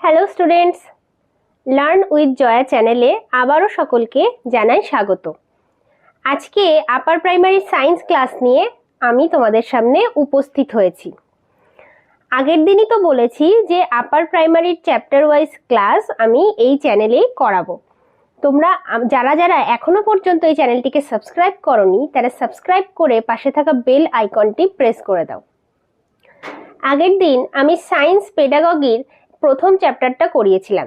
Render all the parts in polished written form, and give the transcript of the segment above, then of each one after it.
Hello students, learn with Joya চ্যানেলে আবারও সকলকে জানাই স্বাগত। আজকে আপার প্রাইমারি সায়েন্স ক্লাস নিয়ে আমি তোমাদের সামনে উপস্থিত হয়েছি। আগের দিনই তো বলেছি যে আপার প্রাইমারির চ্যাপ্টার ওয়াইজ ক্লাস আমি এই চ্যানেলেই করাবো। তোমরা যারা যারা এখনো পর্যন্ত এই চ্যানেলটিকে সাবস্ক্রাইব করোনি তারা সাবস্ক্রাইব করে পাশে থাকা বেল আইকনটি প্রেস করে দাও। আগের দিন আমি সায়েন্স পেডাগগির প্রথম চ্যাপ্টারটা করিয়েছিলাম।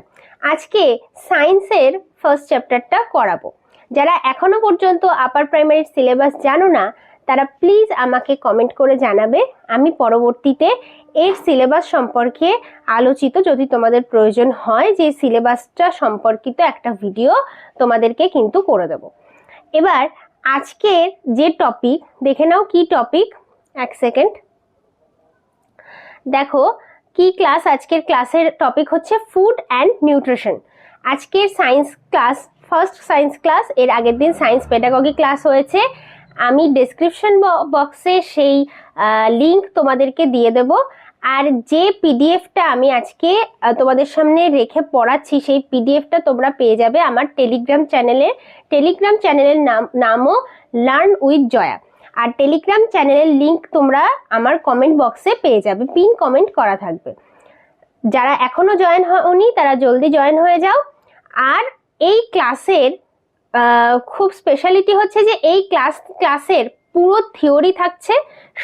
আজকে সায়েন্সের ফার্স্ট চ্যাপ্টারটা করাবো। যারা এখনো পর্যন্ত আপার প্রাইমারির সিলেবাস জানো না তারা প্লিজ আমাকে কমেন্ট করে জানাবে। আমি পরবর্তীতে এর সিলেবাস সম্পর্কে আলোচিত যদি তোমাদের প্রয়োজন হয় যে সিলেবাসটা সম্পর্কিত একটা ভিডিও তোমাদেরকে কিন্তু করে দেব। এবার আজকের যে টপিক দেখে নাও, কি টপিক, এক সেকেন্ড দেখো কি ক্লাস। আজকের ক্লাসের টপিক হচ্ছে ফুড অ্যান্ড নিউট্রিশন। আজকের science class first science class, এর আগের দিন সায়েন্স পেডাগগি ক্লাস হয়েছে। আমি ডেসক্রিপশন বক্সে সেই লিংক তোমাদেরকে দিয়ে দেব। আর যে পিডিএফটা আমি আজকে তোমাদের সামনে রেখে পড়াচ্ছি সেই পিডিএফটা তোমরা পেয়ে যাবে আমার টেলিগ্রাম চ্যানেলের নামও লার্ন উইথ জয়া। আর টেলিগ্রাম চ্যানেলের লিংক তোমরা আমার কমেন্ট বক্সে পেয়ে যাবে, পিন কমেন্ট করা থাকবে। যারা এখনো জয়েন হয়নি তারা জলদি জয়েন হয়ে যাও। আর এই ক্লাসের খুব স্পেশালিটি হচ্ছে যে এই ক্লাসের পুরো থিওরি থাকছে,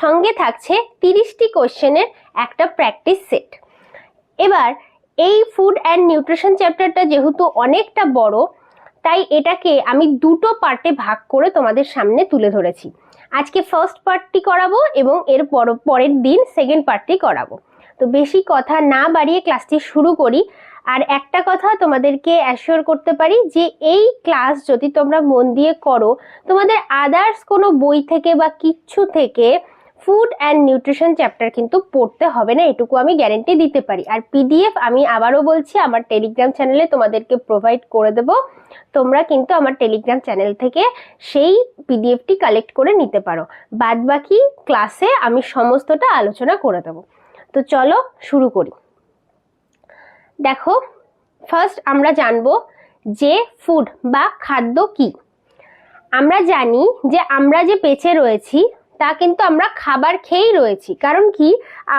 সঙ্গে থাকছে 30টি কোশ্চেনের একটা প্র্যাকটিস সেট। এবার এই ফুড অ্যান্ড নিউট্রিশন চ্যাপ্টারটা যেহেতু অনেকটা বড়, তাই এটাকে আমি দুটো পার্টে ভাগ করে তোমাদের সামনে তুলে ধরেছি। আজকে ফার্স্ট পার্টটি করাবো এবং এর পরের দিন সেকেন্ড পার্টটি করাবো। তো বেশি কথা না বাড়িয়ে ক্লাসটি শুরু করি। আর একটা কথা তোমাদেরকে অ্যাসিওর করতে পারি যে এই ক্লাস যদি তোমরা মন দিয়ে করো তোমাদের আদার্স কোনো বই থেকে বা কিচ্ছু থেকে ফুড অ্যান্ড নিউট্রিশন চ্যাপ্টার কিন্তু পড়তে হবে না, এটুকু আমি গ্যারেন্টি দিতে পারি। আর পিডিএফ আমি আবারও বলছি আমার টেলিগ্রাম চ্যানেলে তোমাদেরকে প্রোভাইড করে দেবো। তোমরা কিন্তু আমার টেলিগ্রাম চ্যানেল থেকে সেই পিডিএফটি কালেক্ট করে নিতে পারো। বাদবাকি ক্লাসে আমি সমস্তটা আলোচনা করে দেবো। তো চলো শুরু করি। দেখো, ফার্স্ট আমরা জানবো যে ফুড বা খাদ্য কি। আমরা জানি যে আমরা যে বেঁচে রয়েছি তা কিন্তু আমরা খাবার খেয়েই রয়েছি। কারণ কি,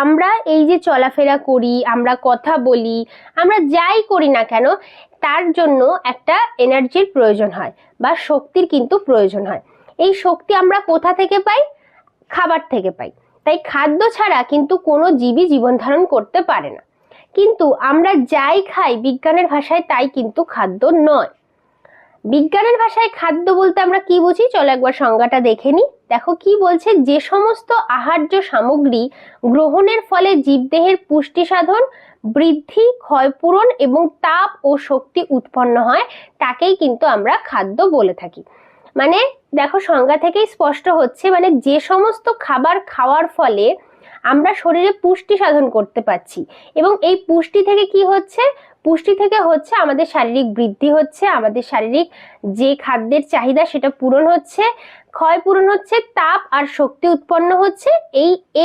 আমরা এই যে চলাফেরা করি, আমরা কথা বলি, আমরা যাই করি না কেন তার জন্য একটা এনার্জির প্রয়োজন হয় বা শক্তির কিন্তু প্রয়োজন হয়। এই শক্তি আমরা কোথা থেকে পাই? খাবার থেকে পাই। তাই খাদ্য ছাড়া কিন্তু কোনো জীবই জীবন ধারণ করতে পারে না। কিন্তু আমরা যাই খাই বিজ্ঞানের ভাষায় তাই কিন্তু খাদ্য নয়। বিজ্ঞানের ভাষায় খাদ্য বলতে আমরা কি বুঝি চলো একবার সংজ্ঞাটা দেখে নিই। দেখো কি বলছে, যে সমস্ত আহার্য সামগ্রী গ্রহণের ফলে জীবদেহের পুষ্টি সাধন, বৃদ্ধি, ক্ষয়পূরণ এবং তাপ ও শক্তি উৎপন্ন হয় তাকেই কিন্তু আমরা খাদ্য বলে থাকি। মানে দেখো সংজ্ঞা থেকেই স্পষ্ট হচ্ছে, মানে যে সমস্ত খাবার খাওয়ার ফলে আমরা শরীরে পুষ্টি সাধন করতে পারছি এবং এই পুষ্টি থেকে কি হচ্ছে, পুষ্টি থেকে হচ্ছে আমাদের শারীরিক বৃদ্ধি হচ্ছে, আমাদের শারীরিক যে খাদ্যের চাহিদা সেটা পূরণ হচ্ছে, ক্ষয় পূরণ হচ্ছে, তাপ আর শক্তি উৎপন্ন হচ্ছে।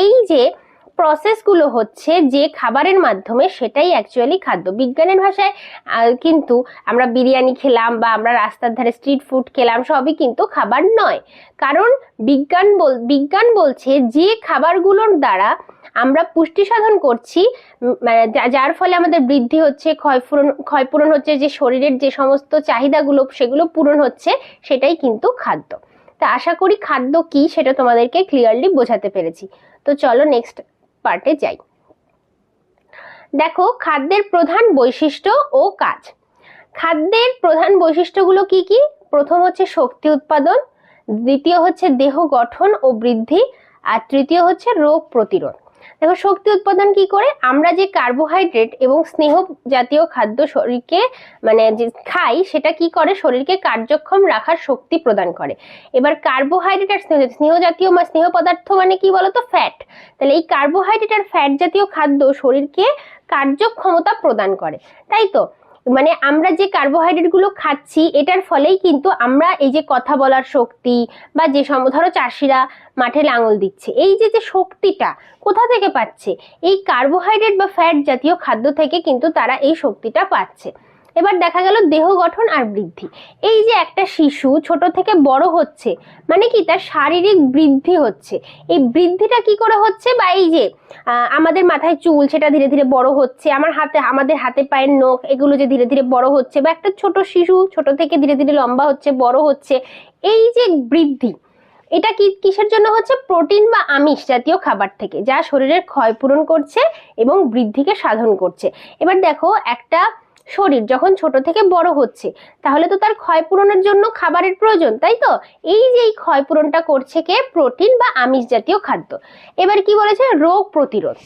এই যে প্রসেসগুলো হচ্ছে যে খাবারের মাধ্যমে সেটাই অ্যাকচুয়ালি খাদ্য। বিজ্ঞানের ভাষায় কিন্তু আমরা বিরিয়ানি খেলাম বা আমরা রাস্তার ধারে স্ট্রিট ফুড খেলাম সবই কিন্তু খাবার নয়। কারণ বিজ্ঞান বলছে যে খাবারগুলোর দ্বারা আমরা পুষ্টি সাধন করছি, যার ফলে আমাদের বৃদ্ধি হচ্ছে, ক্ষয়পূরণ হচ্ছে, যে শরীরের যে সমস্ত চাহিদাগুলো সেগুলো পূরণ হচ্ছে, সেটাই কিন্তু খাদ্য। তা আশা করি খাদ্য কি সেটা তোমাদেরকে ক্লিয়ারলি বোঝাতে পেরেছি। তো চলো নেক্সট পার্টে যাই। দেখো খাদ্যের প্রধান বৈশিষ্ট্য ও কাজ। খাদ্যের প্রধান বৈশিষ্ট্যগুলো কি কি? প্রথম হচ্ছে শক্তি উৎপাদন, দ্বিতীয় হচ্ছে দেহ গঠন ও বৃদ্ধি, আর তৃতীয় হচ্ছে রোগ প্রতিরোধ। দেখো শক্তি উৎপাদন কি করে, আমরা যে কার্বোহাইড্রেট এবং স্নেহ জাতীয় খাদ্য শরীরকে যে খাই সেটা কি করে, শরীরকে কার্যক্ষম রাখার শক্তি প্রদান করে। এবার কার্বোহাইড্রেট আর স্নেহ জাতীয় স্নেহ পদার্থ মানে কি বলতো, ফ্যাট। তাহলে এই কার্বোহাইড্রেট আর ফ্যাট জাতীয় খাদ্য শরীরকে কার্যক্ষমতা প্রদান করে, তাই তো। মানে আমরা যে কার্বোহাইড্রেট গুলো খাচ্ছি এটার ফলেই কিন্তু আমরা এই যে কথা বলার শক্তি বা যে ধরো চাষিরা মাঠে লাঙল দিচ্ছে, এই যে যে শক্তিটা কোথা থেকে পাচ্ছে? এই কার্বোহাইড্রেট বা ফ্যাট জাতীয় খাদ্য থেকে কিন্তু তারা এই শক্তিটা পাচ্ছে। এবার দেখা গেল দেহ গঠন আর বৃদ্ধি। এই যে একটা শিশু ছোট থেকে বড় হচ্ছে মানে কি তার শারীরিক বৃদ্ধি হচ্ছে। এই বৃদ্ধিটা কি করে হচ্ছে? বা এই যে আমাদের মাথায় চুল সেটা ধীরে ধীরে বড় হচ্ছে, আমাদের হাতে পায়ের নখ এগুলো যে ধীরে ধীরে বড় হচ্ছে, বা একটা ছোট শিশু ছোট থেকে ধীরে ধীরে লম্বা হচ্ছে, বড় হচ্ছে, এই যে বৃদ্ধি এটা কিসের জন্য হচ্ছে? প্রোটিন বা আমিষ জাতীয় খাবার থেকে, যা শরীরের ক্ষয় পূরণ করছে এবং বৃদ্ধিকে সাধন করছে। এবার দেখো একটা শরীর যখন ছোট থেকে বড় হচ্ছে তাহলে তো তার ক্ষয় পূরণের জন্য খাবারের প্রয়োজন, তাই তো? এই যে এই ক্ষয় পূরণটা করছে কে? প্রোটিন বা আমিষ জাতীয় খাদ্য। এবার কি বলেছে? রোগ প্রতিরোধ।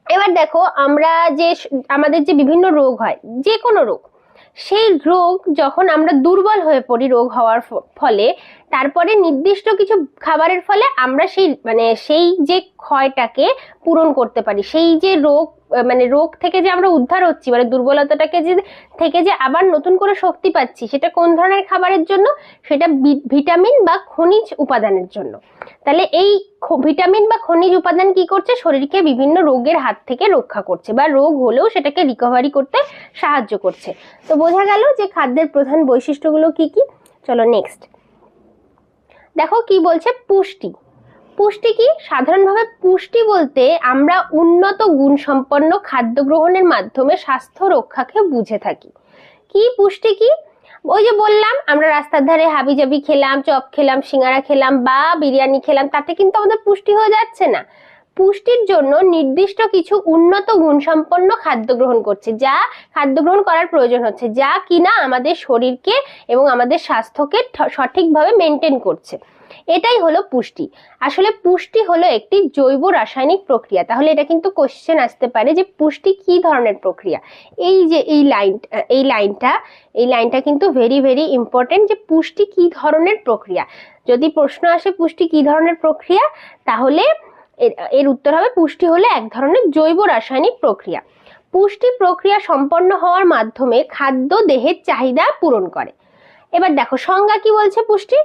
এবার দেখো আমরা যে আমাদের যে বিভিন্ন রোগ হয়, যে কোনো রোগ, সেই রোগ যখন আমরা দুর্বল হয়ে পড়ি রোগ হওয়ার ফলে, তারপরে নির্দিষ্ট কিছু খাবারের ফলে আমরা সেই যে ক্ষয়টাকে পূরণ করতে পারি, সেই যে রোগ থেকে যে আমরা উদ্ধার হচ্ছি, দুর্বলতাটাকে থেকে যে আবার নতুন করে শক্তি পাচ্ছি, সেটা কোন ধরনের খাবারের জন্য? সেটা ভিটামিন বা খনিজ উপাদানের জন্য। তাহলে এই ভিটামিন বা খনিজ উপাদান কি করছে? শরীরকে বিভিন্ন রোগের হাত থেকে রক্ষা করছে, বা রোগ হলেও সেটাকে রিকভারি করতে সাহায্য করছে। তো বোঝা গেল যে খাদ্যের প্রধান বৈশিষ্ট্যগুলো কি কি। চলো নেক্সট দেখো কি বলছে। পুষ্টি। পুষ্টি কি? সাধারণভাবে পুষ্টি বলতে আমরা উন্নত গুণসম্পন্ন খাদ্য গ্রহণের মাধ্যমে স্বাস্থ্য রক্ষাকে বুঝে থাকি। কি পুষ্টি কি? ওই যে বললাম, আমরা রাস্তার ধারে হাবিজাবি খেলাম, চপ খেলাম, সিঙ্গারা খেলাম বা বিরিয়ানি খেলাম, তাতে কিন্তু আমাদের পুষ্টি হয়ে যাচ্ছে না। পুষ্টির জন্য নির্দিষ্ট কিছু উন্নত গুণসম্পন্ন খাদ্য গ্রহণ করছে, যা খাদ্য গ্রহণ করার প্রয়োজন হচ্ছে, যা কিনা আমাদের শরীরকে এবং আমাদের স্বাস্থ্যকে সঠিকভাবে মেনটেন করছে। এটাই হলো পুষ্টি। আসলে পুষ্টি হলো একটি জৈব রাসায়নিক প্রক্রিয়া। তাহলে এটা কিন্তু কোশ্চেন আসতে পারে যে পুষ্টি কি ধরনের প্রক্রিয়া। এই যে এই লাইনটা কিন্তু ভেরি ভেরি ইম্পর্টেন্ট, যে পুষ্টি কি ধরনের প্রক্রিয়া। যদি প্রশ্ন আসে পুষ্টি কি ধরনের প্রক্রিয়া, তাহলে এর উত্তর হবে পুষ্টি হলো এক ধরনের জৈব রাসায়নিক প্রক্রিয়া। পুষ্টি প্রক্রিয়া সম্পন্ন হওয়ার মাধ্যমে খাদ্য দেহের চাহিদা পূরণ করে। এবার দেখো সংজ্ঞা কি বলছে পুষ্টি।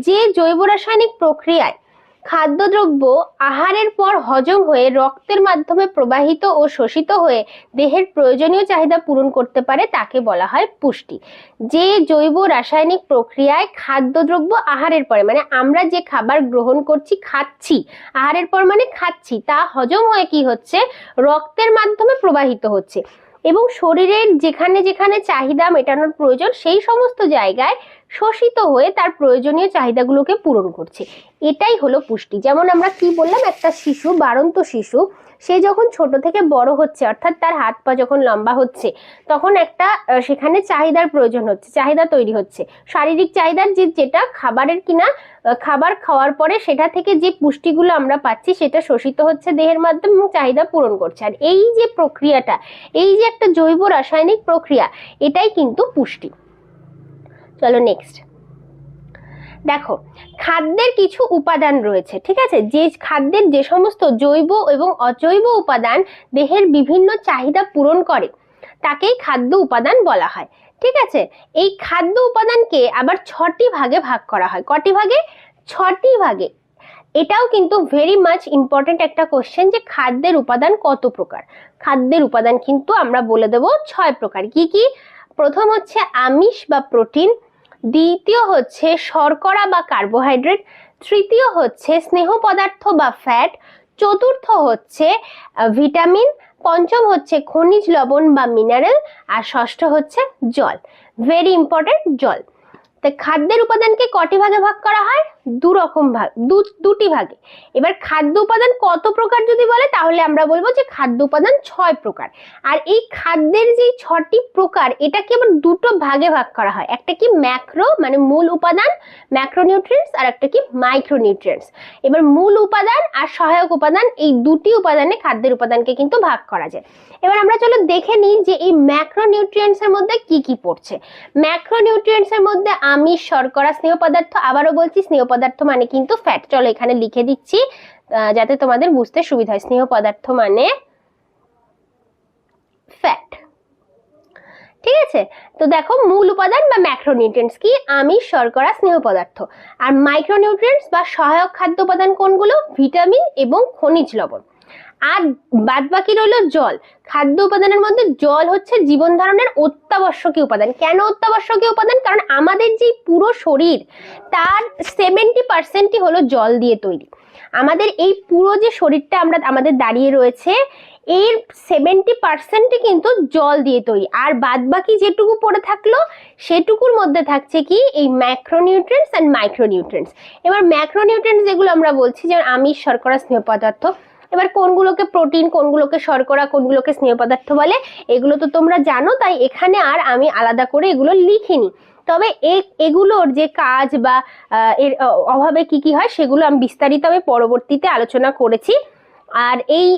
যে জৈব রাসায়নিক প্রক্রিয়ায় খাদ্যদ্রব্য আহারের পর হজম হয়ে রক্তের মাধ্যমে প্রবাহিত ও শোষিত হয়ে দেহের প্রয়োজনীয় চাহিদা পূরণ করতে পারে তাকে বলা হয় পুষ্টি। যে জৈব রাসায়নিক প্রক্রিয়ায় খাদ্যদ্রব্য আহারের পরে, মানে আমরা যে খাবার গ্রহণ করছি, খাচ্ছি, আহারের পর মানে খাচ্ছি, তা হজম হয়ে কি হচ্ছে? রক্তের মাধ্যমে প্রবাহিত হচ্ছে এবং শরীরের যেখানে যেখানে চাহিদা মেটানোর প্রয়োজন সেই সমস্ত জায়গায় শোষিত হয়ে তার প্রয়োজনীয় চাহিদাগুলোকে পূরণ করছে। এটাই হলো পুষ্টি। যেমন আমরা কি বললাম, একটা শিশু, বাড়ন্ত শিশু, সে যখন ছোট থেকে বড় হচ্ছে, অর্থাৎ তার হাত পা যখন লম্বা হচ্ছে, তখন একটা সেখানে চাহিদার প্রয়োজন হচ্ছে, চাহিদা তৈরি হচ্ছে, শারীরিক চাহিদার, যেটা খাবারের কিনা খাবার খাওয়ার পরে সেটা থেকে যে পুষ্টিগুলো আমরা পাচ্ছি সেটা শোষিত হচ্ছে দেহের মাধ্যমে এবং চাহিদা পূরণ করছে। আর এই যে প্রক্রিয়াটা, এই যে একটা জৈব রাসায়নিক প্রক্রিয়া, এটাই কিন্তু পুষ্টি। চলো নেক্সট দেখো, খাদ্যের কিছু উপাদান রয়েছে, ঠিক আছে? যে খাদ্যের যে সমস্ত জৈব এবং অজৈব উপাদান দেহের বিভিন্ন চাহিদা পূরণ করে তাকেই খাদ্য উপাদান বলা হয়, ঠিক আছে? এই খাদ্য উপাদানকে আবার 6টি ভাগে ভাগ করা হয়। কটি ভাগে? 6টি ভাগে। এটাও কিন্তু ভেরি মাচ ইম্পর্টেন্ট একটা কোশ্চেন, যে খাদ্যের উপাদান কত প্রকার। খাদ্যের উপাদান কিন্তু আমরা বলে দেব 6 প্রকার। কি কি? প্রথম হচ্ছে আমিষ বা প্রোটিন, দ্বিতীয় হচ্ছে শর্করা বা কার্বোহাইড্রেট, তৃতীয় হচ্ছে স্নেহ পদার্থ বা ফ্যাট, চতুর্থ হচ্ছে ভিটামিন, পঞ্চম হচ্ছে খনিজ লবণ বা মিনারেল, আর ষষ্ঠ হচ্ছে জল। ভেরি ইম্পর্টেন্ট, জল। তা খাদ্যের উপাদানকে কটি ভাগে ভাগ করা হয়? দুটি ভাগে। এবার খাদ্য উপাদান কত প্রকার যদি বলে, তাহলে আমরা বলবো যে খাদ্য উপাদান 6 প্রকার। আর এই খাদ্যের যে 6টি প্রকার, এটাকে আবার দুটো ভাগে ভাগ করা হয়। একটা কি ম্যাক্রো, মানে মূল উপাদান, ম্যাক্রোনিউট্রিয়েন্টস, আর একটা কি মাইক্রোনিউট্রিয়েন্টস। এবার মূল উপাদান আর সহায়ক উপাদান, এই দুটি উপাদানে খাদ্যের উপাদানকে কিন্তু ভাগ করা যায়। এবার আমরা চলো দেখে নিই যে এই ম্যাক্রোনিউট্রিয়েন্টস এর মধ্যে কি কি পড়ছে। ম্যাক্রোনিউট্রিয়েন্টস এর মধ্যে আমিষ, শর্করা, স্নেহ পদার্থ, আবারও বলছি স্নেহ পদার্থ মানে কিন্তু ফ্যাট। চলো এখানে লিখে দিচ্ছি যাতে তোমাদের বুঝতে সুবিধা হয়। স্নেহ পদার্থ মানে ফ্যাট, ঠিক আছে? আছে? তো দেখো, মূল উপাদান বা ম্যাক্রোনিউট্রিয়েন্টস কি? আমিষ, শর্করা, স্নেহ পদার্থ। আর মাইক্রোনিউট্রিয়েন্টস বা সহায়ক খাদ্য উপাদান কোনগুলো? ভিটামিন এবং খনিজ লবণ। আর বাদ বাকি রইল জল। খাদ্য উপাদানের মধ্যে জল হচ্ছে জীবন ধারণের অত্যাবশ্যকীয় উপাদান। কেন অত্যাবশ্যকীয় উপাদান? কারণ আমাদের যে পুরো শরীর, তার 70% হলো জল দিয়ে তৈরি। আমাদের এই পুরো যে শরীরটা আমাদের দাঁড়িয়ে রয়েছে, এর 70% কিন্তু জল দিয়ে তৈরি। আর বাদ বাকি যেটুকু পড়ে থাকলো, সেটুকুর মধ্যে থাকছে কি? এই ম্যাক্রোনিউট্রিয়েন্টস অ্যান্ড মাইক্রোনিউট্রিয়েন্টস। এবার ম্যাক্রোনিউট্রিয়েন্টস যেগুলো আমরা বলছি, যেমন আমিষ, শর্করা, স্নেহ পদার্থ। এবার কোনগুলোকে প্রোটিন, কোনগুলোকে শর্করা, কোনগুলোকে স্নেহ পদার্থ বলে, এগুলো তো তোমরা জানো, তাই এখানে আর আমি আলাদা করে এগুলো লিখিনি। তবে এগুলোর যে কাজ বা এর অভাবে কি কি হয়, সেগুলো আমি বিস্তারিত পরবর্তীতে আলোচনা করেছি। আর এই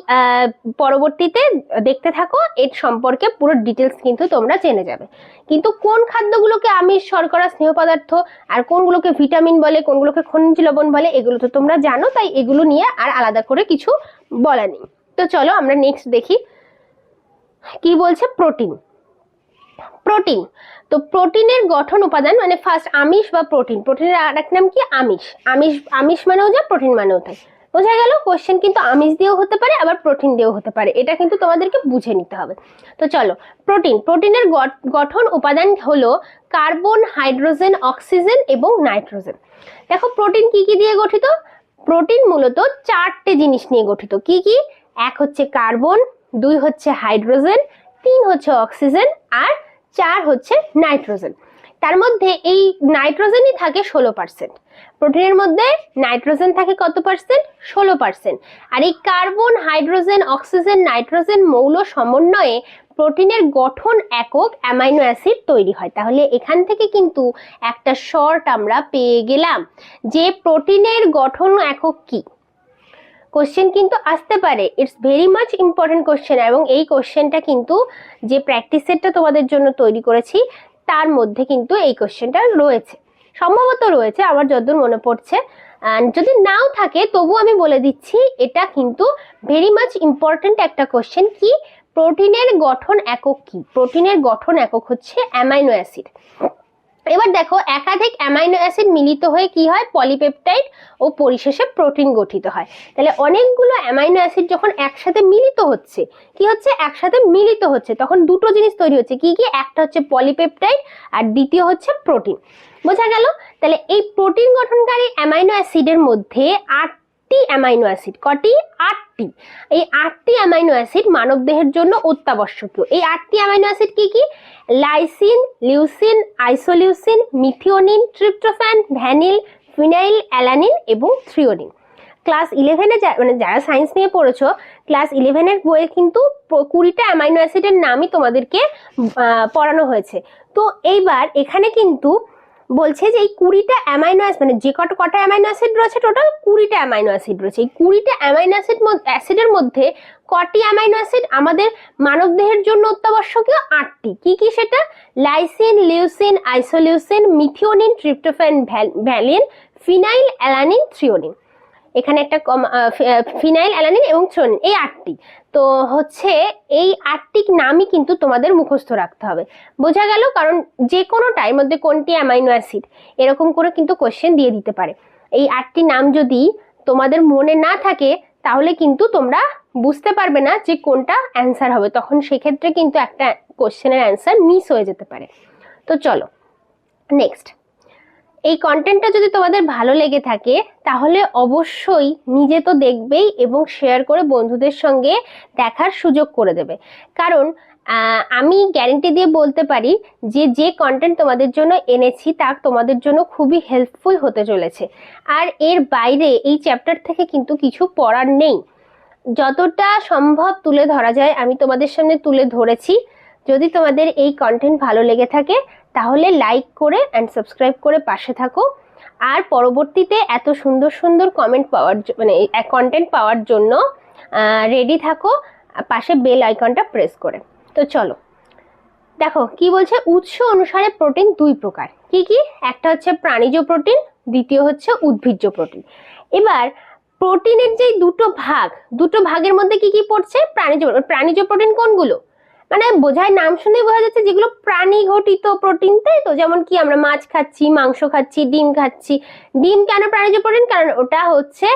পরবর্তীতে দেখতে থাকো, এর সম্পর্কে পুরো ডিটেলস কিন্তু তোমরা জেনে যাবে। কিন্তু কোন খাদ্যগুলোকে আমিষ, শর্করা, স্নেহ পদার্থ, আর কোনগুলোকে ভিটামিন বলে, কোনগুলোকে খনিজ লবণ বলে, এগুলো তো তোমরা জানো, তাই এগুলো নিয়ে আর আলাদা করে কিছু বলা নেই। তো চলো আমরা নেক্সট দেখি কি বলছে। প্রোটিন। তো প্রোটিনের গঠন উপাদান, মানে ফার্স্ট আমিষ বা প্রোটিন। প্রোটিনের আর এক নাম কি? আমিষ মানেও যা, প্রোটিন মানেও তাই। বোঝা গেল? কোশ্চেন কিন্তু আমিষ দিয়েও হতে পারে, আবার প্রোটিন দিয়েও হতে পারে, এটা কিন্তু তোমাদেরকে বুঝে নিতে হবে। তো চলো, প্রোটিনের গঠন উপাদান হলো কার্বন, হাইড্রোজেন, অক্সিজেন এবং নাইট্রোজেন। দেখো, প্রোটিন কি কি দিয়ে গঠিত? প্রোটিন মূলত 4টে জিনিস নিয়ে গঠিত। কি কি? 1 হচ্ছে কার্বন, 2 হচ্ছে হাইড্রোজেন, 3 হচ্ছে অক্সিজেন, আর 4 হচ্ছে নাইট্রোজেন। তার মধ্যে এই নাইট্রোজেনই থাকে 16%। প্রোটিনের মধ্যে নাইট্রোজেন থাকে কত পার্সেন্ট? 16%। আর এই কার্বন, হাইড্রোজেন, অক্সিজেন, নাইট্রোজেন মৌল সমন্বয়ে প্রোটিনের গঠন একক অ্যামাইনো অ্যাসিড তৈরি হয়। তাহলে এখান থেকে কিন্তু একটা শর্ট আমরা পেয়ে গেলাম যে প্রোটিনের গঠন একক কি। কোশ্চেন কিন্তু আসতে পারে, it's very much important question, এবং এই কোশ্চেনটা কিন্তু যে প্র্যাকটিস সেটটা তোমাদের জন্য তৈরি করেছি, তার মধ্যে কিন্তু এই কোশ্চেনটা রয়েছে, সম্ভবত রয়েছে, আমার যতদূর মনে পড়ছে। যদি নাও থাকে তবু আমি বলে দিচ্ছি, এটা কিন্তু ভেরি মাচ ইম্পর্টেন্ট একটা কোশ্চেন। কি? প্রোটিনের গঠন একক কি? প্রোটিনের গঠন একক হচ্ছে অ্যামাইনো অ্যাসিড। এবার দেখো, একাধিক অ্যামাইনো অ্যাসিড মিলিত হয়ে কি হয়? পলিপেপটাইড ও পরিশেষে প্রোটিন গঠিত হয়। তাহলে অনেকগুলো অ্যামাইনো অ্যাসিড যখন একসাথে মিলিত হচ্ছে, কি হচ্ছে? একসাথে মিলিত হচ্ছে, তখন দুটো জিনিস তৈরি হচ্ছে। কি কি? একটা হচ্ছে পলিপেপটাইড, আর দ্বিতীয় হচ্ছে প্রোটিন। বোঝা গেল? তাহলে এই প্রোটিন গঠনকারী অ্যামাইনো অ্যাসিডের মধ্যে 8টি অ্যামাইনো অ্যাসিড, কটি? 8টি। এই 8টি অ্যামাইনো অ্যাসিড মানব দেহের জন্য অত্যাবশ্যকীয়। এই 8টি অ্যামাইনো অ্যাসিড কি কি? Lysine, leucine, isoleucine, methionine, tryptophan, ভ্যানিল, ফিনাইল অ্যালানিন এবং থ্রিওনিন। ক্লাস 11-এ মানে যারা সায়েন্স নিয়ে পড়েছো, ক্লাস 11-এর বইয়ে কিন্তু 20টা অ্যামাইনো অ্যাসিডের নামই তোমাদেরকে পড়ানো হয়েছে। তো এইবার এখানে কিন্তু বলছে যে এই 20টা অ্যামাইনো অ্যাসিড, মানে যে কটা অ্যামাইনো অ্যাসিড রয়েছে, টোটাল 20টা অ্যামাইনো অ্যাসিড রয়েছে। এই 20টা অ্যামাইনো অ্যাসিডের মধ্যে কটি অ্যামাইনো অ্যাসিড আমাদের মানব দেহের জন্য অত্যাবশ্যকীয়? 8টি। কি কি সেটা? Lysine, leucine, isoleucine, methionine, tryptophan, valine, phenyl alanine, threonine. এখানে একটা ফিনাইল অ্যালানিন এবং থ্রিওনিন, এই 8টি। তো হচ্ছে এই 8টি নামই কিন্তু তোমাদের মুখস্থ রাখতে হবে। বোঝা গেল? কারণ যে কোনোটার মধ্যে কোনটি অ্যামাইনো অ্যাসিড, এরকম করে কিন্তু কোশ্চেন দিয়ে দিতে পারে। এই 8টি নাম যদি তোমাদের মনে না থাকে, তাহলে কিন্তু তোমরা বুঝতে পারবে না যে কোনটা অ্যান্সার হবে, তখন সেক্ষেত্রে কিন্তু একটা কোশ্চেনের অ্যান্সার মিস হয়ে যেতে পারে। তো চলো নেক্সট। এই কন্টেন্টটা যদি তোমাদের ভালো লেগে থাকে, তাহলে অবশ্যই নিজে তো দেখবেই এবং শেয়ার করে বন্ধুদের সঙ্গে দেখার সুযোগ করে দেবে। কারণ আমি গ্যারেন্টি দিয়ে বলতে পারি যে কন্টেন্ট তোমাদের জন্য এনেছি তা তোমাদের জন্য খুবই হেল্পফুল হতে চলেছে। আর এর বাইরে এই চ্যাপ্টার থেকে কিন্তু কিছু পড়ার নেই। যতটা সম্ভব তুলে ধরা যায় আমি তোমাদের সামনে তুলে ধরেছি। যদি তোমাদের এই কন্টেন্ট ভালো লেগে থাকে, তাহলে লাইক করে অ্যান্ড সাবস্ক্রাইব করে পাশে থাকো। আর পরবর্তীতে এত সুন্দর সুন্দর কন্টেন্ট পাওয়ার জন্য রেডি থাকো, পাশে বেল আইকনটা প্রেস করে। তো চলো দেখো কি বলছে। উৎস অনুসারে প্রোটিন 2 প্রকার। কি কি? একটা হচ্ছে প্রাণীজ প্রোটিন, দ্বিতীয় হচ্ছে উদ্ভিজ্জ প্রোটিন। এবার প্রোটিনের যে দুটো ভাগের মধ্যে কি কি পড়ছে? প্রাণীজ প্রোটিন কোনগুলো? মানে বোঝায়, নাম শুনে বোঝা যাচ্ছে যেগুলো প্রাণী ঘটিত প্রোটিন, তাই তো? যেমন কি আমরা মাছ খাচ্ছি, মাংস খাচ্ছি, ডিম খাচ্ছি। ডিম কেন প্রাণীজ প্রোটিন? কারণ ওটা হচ্ছে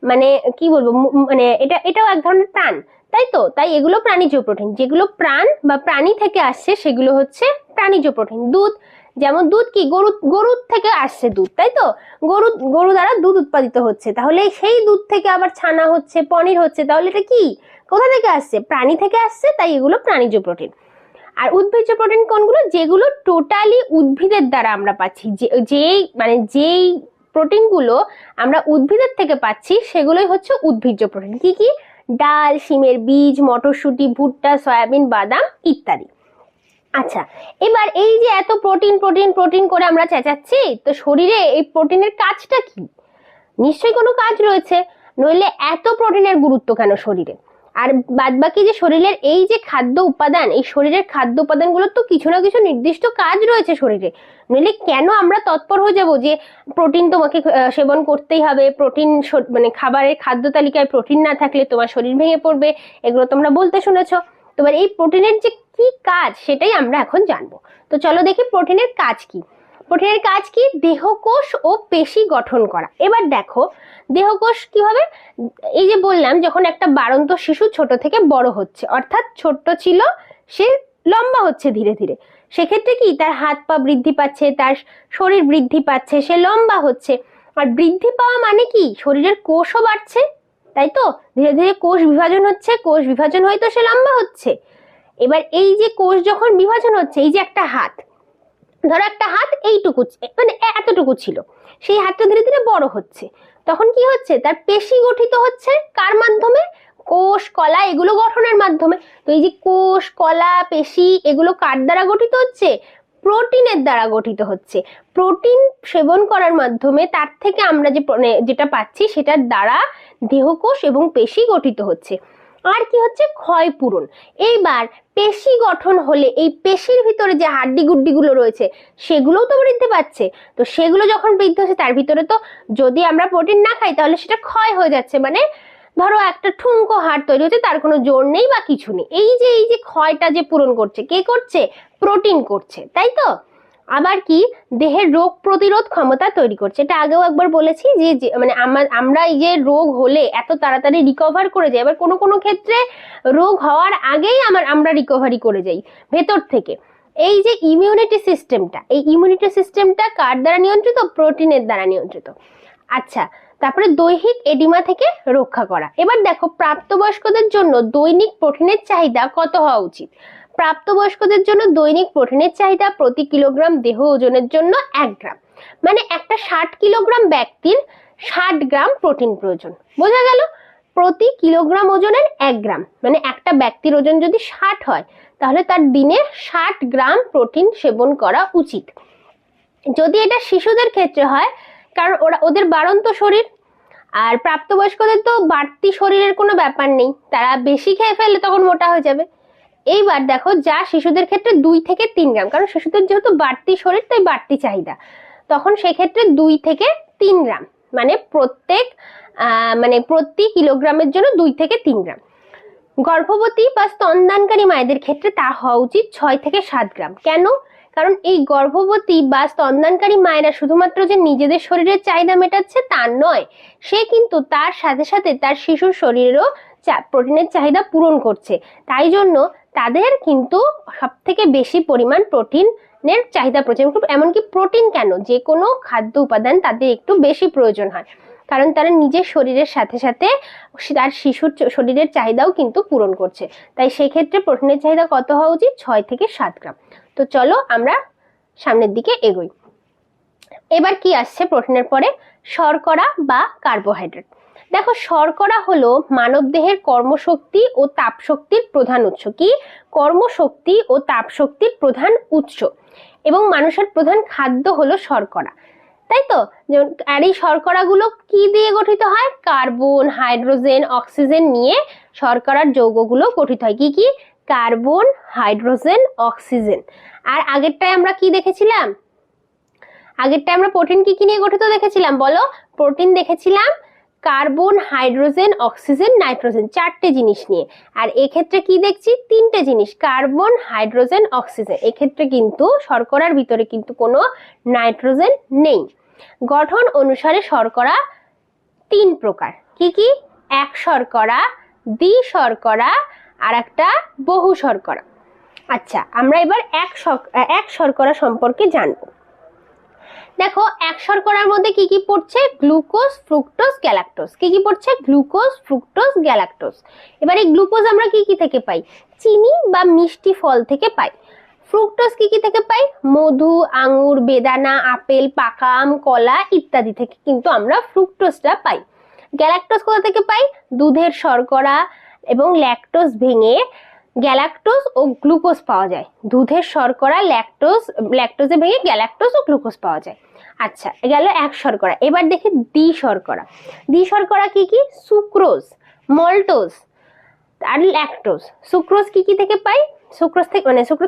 মানে কি বলবো, মানে এটাও এক ধরনের প্রাণ, তাই তো? তাই এগুলো প্রাণীজ প্রোটিন। যেগুলো প্রাণ বা প্রাণী থেকে আসছে সেগুলো হচ্ছে প্রাণীজ প্রোটিন। দুধ, যেমন দুধ কি গরুর থেকে আসছে দুধ, তাই তো? গরু দ্বারা দুধ উৎপাদিত হচ্ছে, তাহলে সেই দুধ থেকে আবার ছানা হচ্ছে, পনির হচ্ছে, তাহলে এটা কি কোথা থেকে আসছে? প্রাণী থেকে আসছে, তাই এগুলো প্রাণীজ প্রোটিন। আর উদ্ভিজ্জ প্রোটিন কোনগুলো? যেগুলো টোটালি উদ্ভিদের দ্বারা আমরা পাচ্ছি, যেই প্রোটিনগুলো আমরা উদ্ভিদের থেকে পাচ্ছি সেগুলোই হচ্ছে উদ্ভিজ্জ প্রোটিন। কি কি? ডাল, শিমের বীজ, মটরশুঁটি, ভুট্টা, সয়াবিন, বাদাম ইত্যাদি। আচ্ছা, এবার এই যে এত প্রোটিন প্রোটিন প্রোটিন করে আমরা চেঁচাচ্ছি, তো শরীরে এই প্রোটিনের কাজটা কি? নিশ্চয়ই কোনো কাজ রয়েছে, নইলে এত প্রোটিনের গুরুত্ব কেন শরীরে? আর বাদবাকি যে শরীরের এই যে খাদ্য উপাদান, এই শরীরের খাদ্য উপাদানগুলোর তো কিছু না কিছু নির্দিষ্ট কাজ রয়েছে শরীরে, নইলে কেন আমরা তৎপর হয়ে যাব যে প্রোটিন তোমাকে সেবন করতেই হবে, প্রোটিন মানে খাবারের খাদ্য তালিকায় প্রোটিন না থাকলে তোমার শরীর ভেঙে পড়বে, এগুলো তোমরা বলতে শুনেছো। তোমার এই প্রোটিনের যে কি কাজ সেটাই আমরা এখন জানবো। তো চলো দেখি প্রোটিনের কাজ কি। প্রোটিনের কাজ কি? দেহকোষ ও পেশি গঠন করা। এবার দেখো দেহকোষ কিভাবে, এই যে বললাম যখন একটা বাড়ন্ত শিশু ছোট থেকে বড় হচ্ছে, অর্থাৎ ছোট ছিল সে লম্বা হচ্ছে ধীরে ধীরে, সেক্ষেত্রে কি তার হাত পা বৃদ্ধি পাচ্ছে, তার শরীর বৃদ্ধি পাচ্ছে, সে লম্বা হচ্ছে। আর বৃদ্ধি পাওয়া মানে কি? শরীরের কোষও বাড়ছে, তাই তো? ধীরে ধীরে কোষ বিভাজন হচ্ছে, কোষ বিভাজন হয়ে তো সে লম্বা হচ্ছে। এবার এই যে কোষ যখন বিভাজন হচ্ছে, এই যে একটা হাত, ধরো একটা হাত এইটুকু মানে এতটুকু ছিল, সেই হাতটা ধীরে ধীরে বড় হচ্ছে, তখন কি হচ্ছে? তার পেশি গঠিত হচ্ছে। কার মাধ্যমে? কোষ কলা এগুলো গঠনের মাধ্যমে। তো এই যে কোষ কলা পেশি এগুলো কার দ্বারা গঠিত হচ্ছে? প্রোটিনের দ্বারা গঠিত হচ্ছে। প্রোটিন সেবন করার মাধ্যমে তার থেকে আমরা যেটা পাচ্ছি সেটার দ্বারা দেহকোষ এবং পেশি গঠিত হচ্ছে। আর কি হচ্ছে? ক্ষয়পূরণ। এইবার পেশি গঠন হলে এই পেশির ভিতরে যে হাড্ডি গুড্ডি গুলো রয়েছে সেগুলোও তো বৃদ্ধি পাচ্ছে। তো সেগুলো যখন বৃদ্ধি হচ্ছে তার ভিতরে তো যদি আমরা প্রোটিন না খাই তাহলে সেটা ক্ষয় হয়ে যাচ্ছে। মানে ধরো একটা ঠুনকো হাড় তৈরি হচ্ছে, তার কোনো জোর নেই বা কিছু নেই, এই যে ক্ষয়টা যে পূরণ করছে কে করছে? প্রোটিন করছে, তাই তো? আবার কি? দেহের রোগ প্রতিরোধ ক্ষমতা তৈরি করছে। এটা আগেও একবার বলেছি যে মানে আমরা এই যে রোগ হলে এত তাড়াতাড়ি রিকভার করে যাই, এবার কোনো কোনো ক্ষেত্রে রোগ হওয়ার আগেই আমরা রিকভারি করে যাই ভেতর থেকে। এই যে ইমিউনিটি সিস্টেমটা, এই ইমিউনিটি সিস্টেমটা কার দ্বারা নিয়ন্ত্রিত? প্রোটিনের দ্বারা নিয়ন্ত্রিত। আচ্ছা, তারপরে দৈহিক এডিমা থেকে রক্ষা করা। এবার দেখো প্রাপ্তবয়স্কদের জন্য দৈনিক প্রোটিনের চাহিদা কত হওয়া উচিত? প্রাপ্তবয়স্কদের জন্য দৈনিক প্রোটিনের চাহিদা প্রতি কিলোগ্রাম দেহ ওজনের জন্য 1 গ্রাম। মানে একটা 60 কিলোগ্রাম ব্যক্তির 60 গ্রাম প্রোটিন প্রয়োজন। বোঝা গেল? প্রতি কিলোগ্রাম ওজনের 1 গ্রাম, মানে একটা ব্যক্তির ওজন যদি 60 হয় তাহলে তার দিনে 60 গ্রাম প্রোটিন সেবন করা উচিত। যদি এটা শিশুদের ক্ষেত্রে হয়, কারণ ওদের বাড়ন্ত শরীর, আর প্রাপ্তবয়স্কদের তো বাড়তি শরীরের কোনো ব্যাপার নেই, তারা বেশি খেয়ে ফেললে তখন মোটা হয়ে যাবে। এইবার দেখো যা শিশুদের ক্ষেত্রে 2 থেকে 3 গ্রাম, কারণ শিশুদের যেহেতু বাড়তি শরীর তাই বাড়তি চাহিদা, তখন সেক্ষেত্রে 2 থেকে 3 গ্রাম, মানে প্রতি কিলোগ্রামের জন্য 2 থেকে 3 গ্রাম। গর্ভবতী বা স্তনদানকারী মায়েদের ক্ষেত্রে তা হওয়া উচিত 6 থেকে 7 গ্রাম। কেন? কারণ এই গর্ভবতী বা স্তনদানকারী মায়েরা শুধুমাত্র যে নিজেদের শরীরের চাহিদা মেটাচ্ছে তা নয়, সে কিন্তু তার সাথে সাথে তার শিশুর শরীরেরও প্রোটিনের চাহিদা পূরণ করছে। তাই জন্য তাদের কিন্তু সব থেকে বেশি পরিমাণ প্রোটিনের চাহিদা প্রয়োজন। এমনকি প্রোটিন কেন, যে কোনো খাদ্য উপাদান তাদের একটু বেশি প্রয়োজন হয়, কারণ তারা নিজের শরীরের সাথে সাথে তার শিশুর শরীরের চাহিদাও কিন্তু পূরণ করছে। তাই সেক্ষেত্রে প্রোটিনের চাহিদা কত হওয়া উচিত? 6 থেকে 7 গ্রাম। তো চলো আমরা সামনের দিকে এগোই। এবার কি আসছে প্রোটিনের পরে? শর্করা বা কার্বোহাইড্রেট। দেখো শর্করা হলো মানবদেহের কর্মশক্তি ও তাপশক্তির প্রধান উৎস। কি? কর্মশক্তি ও তাপশক্তির প্রধান উৎস, এবং মানুষের প্রধান খাদ্য হলো শর্করা, তাই তো? আর এই শর্করাগুলো কি দিয়ে গঠিত হয়? কার্বন, হাইড্রোজেন, অক্সিজেন নিয়ে শর্করার যৌগগুলো গঠিত হয়। কি কি? Carbon, hydrogen, oxygen. আর আগেরটায় আমরা কি দেখেছিলাম? আগেরটায় আমরা প্রোটিন কি কি নিয়ে গঠিত দেখেছিলাম বলো? প্রোটিন দেখেছিলাম কার্বন, হাইড্রোজেন, অক্সিজেন, নাইট্রোজেন, 4টে জিনিস নিয়ে। আর এক্ষেত্রে কি দেখছি, 3টে জিনিস, কার্বন, হাইড্রোজেন, অক্সিজেন। এক্ষেত্রে কিন্তু শর্করার ভিতরে কিন্তু কোনো নাইট্রোজেন নেই। গঠন অনুসারে শর্করা 3 প্রকার। কি কি? এক শর্করা, দ্বি শর্করা, আর একটা বহু শর্করা। আচ্ছা, আমরা এবার এক শর্করা সম্পর্কে জানবো। দেখো, এক শর্করার মধ্যে কি কি পড়ছে? Glucose, fructose, galactose. কি কি পড়ছে? Glucose, fructose, galactose. এবার এই গ্লুকোজ আমরা কি কি থেকে পাই? চিনি বা মিষ্টি ফল থেকে পাই। ফ্রুক্টোজ কি কি থেকে পাই? মধু, আঙুর, বেদানা, আপেল, পাকা আম, কলা ইত্যাদি থেকে কিন্তু আমরা ফ্রুক্টোজটা পাই। গ্যালাক্টোজ কোথা থেকে পাই? দুধের শর্করা এবং ল্যাকটোজ ভেঙে গ্যালাক্টোজ ও গ্লুকোজ পাওয়া যায়। দুধের শর্করা ল্যাকটোজে ভেঙে গ্যালাক্টোজ ও গ্লুকোজ পাওয়া যায়। আচ্ছা, গেল এক শর্করা। এবার দেখি দ্বি শর্করা। দ্বি শর্করা কি কি? সুক্রোজ, মল্টোজ আর ল্যাকটোজ। সুক্রোজ কি কি থেকে পাই? সুক্রোজ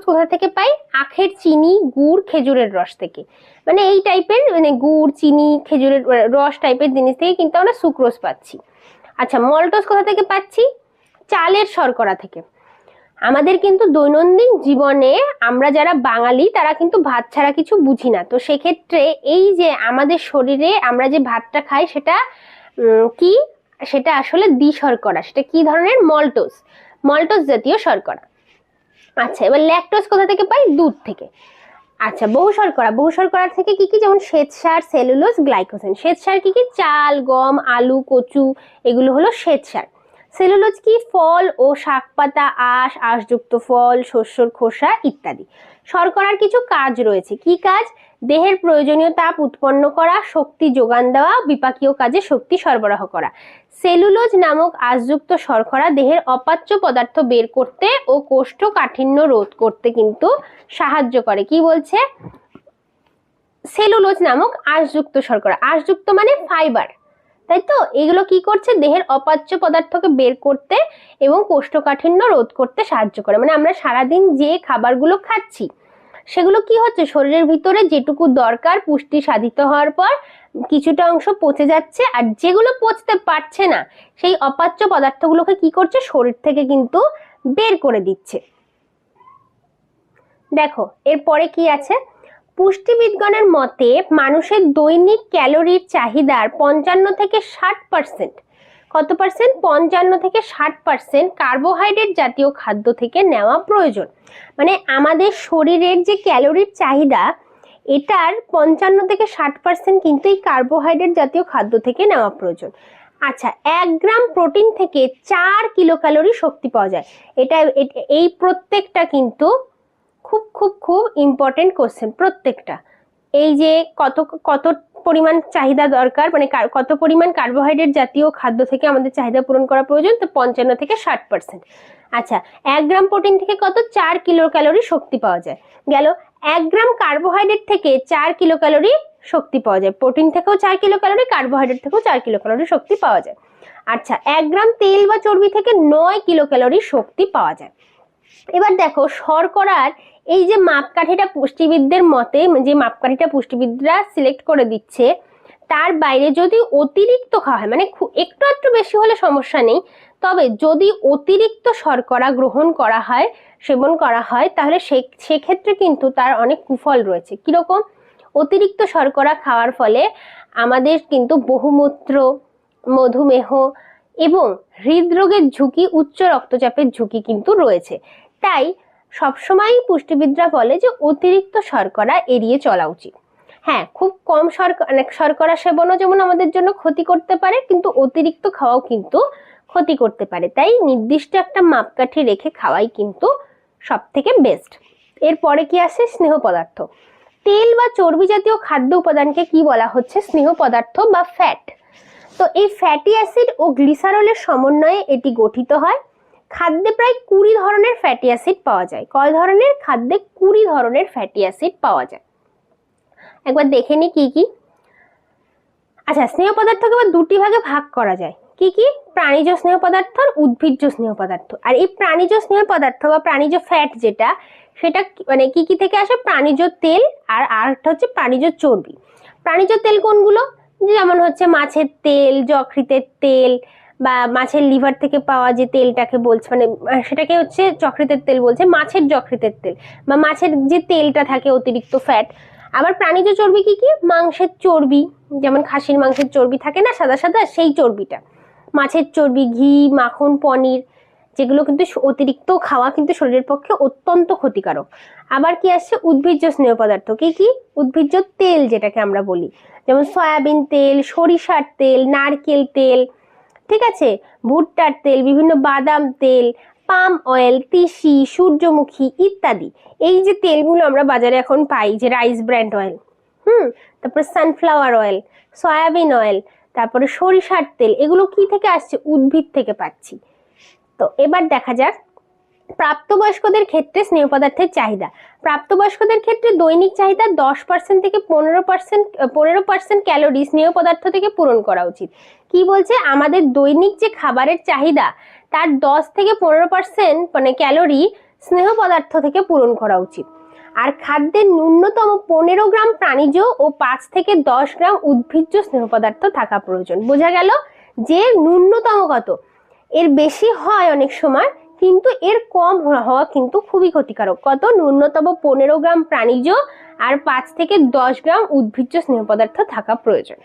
কোথা থেকে পাই? আখের চিনি, গুড়, খেজুরের রস থেকে। মানে এই টাইপের, গুড়, চিনি, খেজুরের রস টাইপের জিনিস থেকে কিন্তু আমরা সুক্রোজ পাচ্ছি। আচ্ছা, মল্টোজ কোথা থেকে পাচ্ছি? চালের শর্করা থেকে। আমাদের কিন্তু দৈনন্দিন জীবনে আমরা যারা বাঙালি তারা কিন্তু ভাত ছাড়া কিছু বুঝি না। তো সেক্ষেত্রে এই যে আমাদের শরীরে আমরা যে ভাতটা খাই সেটা কি? সেটা আসলে দ্বি শর্করা। সেটা কি ধরনের? মল্টোজ জাতীয় শর্করা। আচ্ছা, এবার ল্যাকটোজ কোথা থেকে পাই? দুধ থেকে। আচ্ছা, বহু শর্করা থেকে কি কি? যেমন শ্বেতসার, সেলুলোজ, গ্লাইকোজেন। শ্বেতসার কি কি? চাল, গম, আলু, কচু, এগুলো হলো শ্বেতসার। সেলুলোজ কি? ফল ও শাকপাতা, আঁশযুক্ত ফল, শস্যর খোসা ইত্যাদি। শর্করার কিছু কাজ রয়েছে। কি কাজ? দেহের প্রয়োজনীয় তাপ উৎপন্ন করা, শক্তি যোগান দেওয়া, বিপাকীয় কাজে শক্তি সরবরাহ করা। সেলুলোজ নামক আঁশযুক্ত শর্করা দেহের অপাচ্য পদার্থ বের করতে ও কোষ্ঠকাঠিন্য রোধ করতে কিন্তু সাহায্য করে। কি বলছে? সেলুলোজ নামক আঁশযুক্ত শর্করা। আঁশযুক্ত মানে ফাইবার, তাই তো? এগুলো কি করছে? দেহের অপাচ্য পদার্থকে বের করতে এবং কোষ্ঠকাঠিন্য রোধ করতে সাহায্য করে। মানে আমরা সারাদিন যে খাবারগুলো খাচ্ছি সেগুলো কি হচ্ছে? শরীরের ভিতরে যেটুকু দরকার পুষ্টি সাধিত হওয়ার পর কিছুটা অংশ পচে যাচ্ছে, আর যেগুলো পচতে পারছে না সেই অপাচ্য পদার্থগুলোকে কি করছে? শরীর থেকে কিন্তু বের করে দিচ্ছে। দেখো, এরপরে কি আছে? পুষ্টিবিদগণের মতে মানুষের দৈনিক ক্যালোরির চাহিদার 55 থেকে 60%, কত পার্সেন্ট? 55 থেকে 60% কার্বোহাইড্রেট জাতীয় খাদ্য থেকে নেওয়া প্রয়োজন। মানে আমাদের শরীরের যে ক্যালোরির চাহিদা এটার 55 থেকে 60% কিন্তু এই কার্বোহাইড্রেট জাতীয় খাদ্য থেকে নেওয়া প্রয়োজন। আচ্ছা, 1 গ্রাম প্রোটিন থেকে 4 কিলো ক্যালোরি শক্তি পাওয়া যায়। এই প্রত্যেকটা কিন্তু খুব খুব খুব ইম্পর্টেন্ট কোশ্চেন প্রত্যেকটা। এই যে কত পরিমাণ চাহিদা দরকার, মানে কত পরিমাণ কার্বোহাইড্রেট জাতীয় খাদ্য থেকে আমাদের চাহিদা পূরণ করা প্রয়োজন, তো 55 থেকে 60%। আচ্ছা, 1 গ্রাম প্রোটিন থেকে কত? 4 কিলো ক্যালোরি শক্তি পাওয়া যায়। গেল, 1 গ্রাম কার্বোহাইড্রেট থেকে 4 কিলো ক্যালোরি শক্তি পাওয়া যায়। প্রোটিন থেকেও 4 কিলো ক্যালোরি, কার্বোহাইড্রেট থেকেও 4 কিলো ক্যালোরি শক্তি পাওয়া যায়। আচ্ছা, 1 গ্রাম তেল বা চর্বি থেকে 9 কিলো ক্যালোরি শক্তি পাওয়া যায়। এবার দেখো, শর্করার এই যে মাপকাঠিটা পুষ্টিবিদদের মতে, যে মাপকাঠিটা পুষ্টিবিদরা সিলেক্ট করে দিচ্ছে, তার বাইরে যদি অতিরিক্ত খাওয়া হয়, মানে একটু বেশি হলে সমস্যা নেই, তবে যদি অতিরিক্ত শর্করা গ্রহণ করা হয়, সেবন করা হয়, তাহলে সেক্ষেত্রে কিন্তু তার অনেক কুফল রয়েছে। কিরকম? অতিরিক্ত শর্করা খাওয়ার ফলে আমাদের কিন্তু বহুমূত্র, মধুমেহ এবং হৃদরোগের ঝুঁকি, উচ্চ রক্তচাপের ঝুঁকি কিন্তু রয়েছে। তাই সবসময় পুষ্টিবিদরা বলে যে অতিরিক্ত শর্করা এড়িয়ে চলা উচিত। হ্যাঁ, খুব কম শর্করা সেবনও যেমন আমাদের জন্য ক্ষতি করতে পারে, কিন্তু অতিরিক্ত খাওয়াও কিন্তু ক্ষতি করতে পারে। তাই নির্দিষ্ট একটা মাপকাঠি রেখে খাওয়াই কিন্তু সব থেকে বেস্ট। এরপরে কি আসে? স্নেহ পদার্থ। তেল বা চর্বি জাতীয় খাদ্য উপাদানকে কি বলা হচ্ছে? স্নেহ পদার্থ বা ফ্যাট। তো এই ফ্যাটি অ্যাসিড ও গ্লিসারলের সমন্বয়ে এটি গঠিত হয়। খাদ্যে প্রায় 20 ধরনের ফ্যাটি অ্যাসিড পাওয়া যায়। কয় ধরনের? খাদ্যে 20 ধরনের ফ্যাটি অ্যাসিড পাওয়া যায়। একবার দেখে নি কি কি। আচ্ছা, স্নেহ পদার্থকে আবার দুটি ভাগে ভাগ করা যায়। কি কি? প্রাণীজ স্নেহ পদার্থ আর উদ্ভিজ্জ স্নেহ পদার্থ। আর এই প্রাণীজ স্নেহ পদার্থ বা প্রাণীজ ফ্যাট যেটা, সেটা মানে কি থেকে আসে? প্রাণীজ তেল আর আরেকটা হচ্ছে প্রাণীজ চর্বি। প্রাণীজ তেল কোনগুলো? যেমন হচ্ছে মাছের তেল, যকৃতের তেল, বা মাছের লিভার থেকে পাওয়া যে তেলটাকে বলছে, মানে সেটাকে হচ্ছে যকৃতের তেল বলছে, মাছের যকৃতের তেল বা মাছের যে তেলটা থাকে অতিরিক্ত ফ্যাট। আবার প্রাণীজ চর্বি কি কি? মাংসের চর্বি, যেমন খাসির মাংসের চর্বি থাকে না সাদা সাদা, সেই চর্বিটা। মাছের চর্বি, ঘি, মাখন, পনির, যেগুলো কিন্তু অতিরিক্ত খাওয়া কিন্তু শরীরের পক্ষে অত্যন্ত ক্ষতিকারক। আবার কি আসছে? উদ্ভিজ্জ স্নেহ পদার্থ। কি কি? উদ্ভিজ্জ তেল যেটাকে আমরা বলি, যেমন সয়াবিন তেল, সরিষার তেল, নারকেল তেল, ঠিক আছে, ভুট্টার তেল, বিভিন্ন বাদাম তেল, পাম অয়েল, তিসি, সূর্যমুখী ইত্যাদি। এই যে তেলগুলো আমরা বাজারে এখন পাই, যে রাইস ব্র্যান্ড অয়েল, তারপর সানফ্লাওয়ার অয়েল, সয়াবিন অয়েল, তারপরে সরিষার তেল, এগুলো কি থেকে আসছে? উদ্ভিদ থেকে পাচ্ছি। তো এবার দেখা যাক প্রাপ্তবয়স্কদের ক্ষেত্রে স্নেহ পদার্থের চাহিদা। প্রাপ্তবয়স্কদের ক্ষেত্রে দৈনিক চাহিদা 10% থেকে 15% ক্যালোরি স্নেহ পদার্থ থেকে পূরণ করা উচিত। কি বলছে? আমাদের দৈনিক যে খাবারের চাহিদা তার 10 থেকে 15% মানে ক্যালোরি স্নেহ পদার্থ থেকে পূরণ করা উচিত। আর খাদ্যের ন্যূনতম 15 গ্রাম প্রাণীজ ও 5 থেকে 10 গ্রাম উদ্ভিজ্জ স্নেহ পদার্থ থাকা প্রয়োজন। বোঝা গেল যে ন্যূনতম কত? এর বেশি হয় অনেক সময়, কিন্তু এর কম হওয়া কিন্তু খুবই ক্ষতিকারক। কত? ন্যূনতম 15 গ্রাম প্রাণীজ আর 5 থেকে 10 গ্রাম উদ্ভিজ্জ স্নেহ পদার্থ থাকা প্রয়োজন।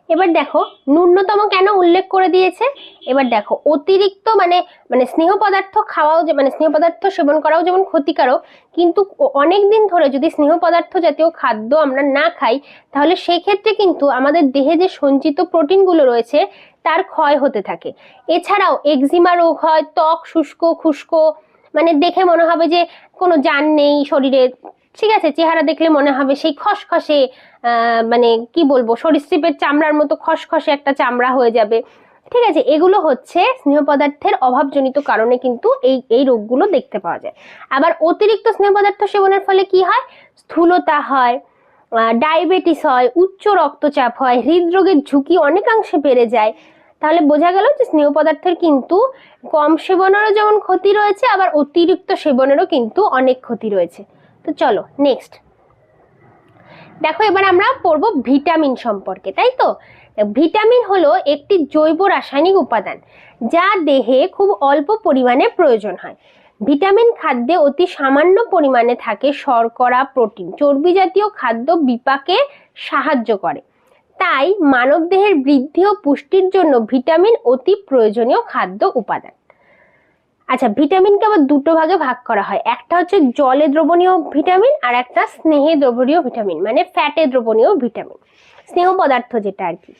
এবার দেখো ন্যূনতম কেন উল্লেখ করে দিয়েছে। এবার দেখো অতিরিক্ত মানে মানে স্নেহ পদার্থ খাওয়াও, মানে স্নেহ পদার্থ সেবন করাও যেমন ক্ষতিকারক, কিন্তু অনেক দিন ধরে যদি স্নেহ পদার্থ জাতীয় খাদ্য আমরা না খাই, তাহলে সেক্ষেত্রে কিন্তু আমাদের দেহে যে সঞ্চিত প্রোটিনগুলো রয়েছে তার ক্ষয় হতে থাকে। এছাড়াও একজিমা রোগ হয়, ত্বক শুষ্ক খুস্ক, মানে দেখে মনে হবে যে কোনো জান নেই শরীরে, ঠিক আছে, চেহারা দেখলে মনে হবে সেই খসখসে, মানে কি বলবো, সরীসৃপের চামড়ার মতো খসখসে একটা চামড়া হয়ে যাবে, ঠিক আছে। এগুলো হচ্ছে স্নেহ পদার্থের অভাবজনিত কারণে কিন্তু এই রোগগুলো দেখতে পাওয়া যায়। আবার অতিরিক্ত স্নেহ পদার্থ সেবনের ফলে কি হয়? স্থূলতা হয়, ডায়াবেটিস হয়, উচ্চ রক্তচাপ হয়, হৃদরোগের ঝুঁকি অনেকাংশে বেড়ে যায়। তাহলে বোঝা গেল যে স্নেহ পদার্থের কিন্তু কম সেবনেরও যেমন ক্ষতি রয়েছে, আবার অতিরিক্ত সেবনেরও কিন্তু অনেক ক্ষতি রয়েছে। তো চলো নেক্সট দেখো, এবার আমরা পড়বো ভিটামিন সম্পর্কে, তাই তো। ভিটামিন হলো একটি জৈব রাসায়নিক উপাদান যা দেহে খুব অল্প পরিমাণে প্রয়োজন হয়। ভিটামিন খাদ্যে অতি সামান্য পরিমাণে থাকে শর্করা, প্রোটিন, চর্বি জাতীয় খাদ্য বিপাকে সাহায্য করে। তাই মানবদেহের বৃদ্ধি ও পুষ্টির জন্য ভিটামিন অতি প্রয়োজনীয় খাদ্য উপাদান। আচ্ছা, ভিটামিনকে আবার দুটো ভাগে ভাগ করা হয়, একটা হচ্ছে জলে দ্রবণীয় ভিটামিন আর একটা স্নেহে দ্রবণীয় ভিটামিন, মানে ফ্যাটে দ্রবণীয় ভিটামিন, স্নেহ পদার্থ যেটা আর কি।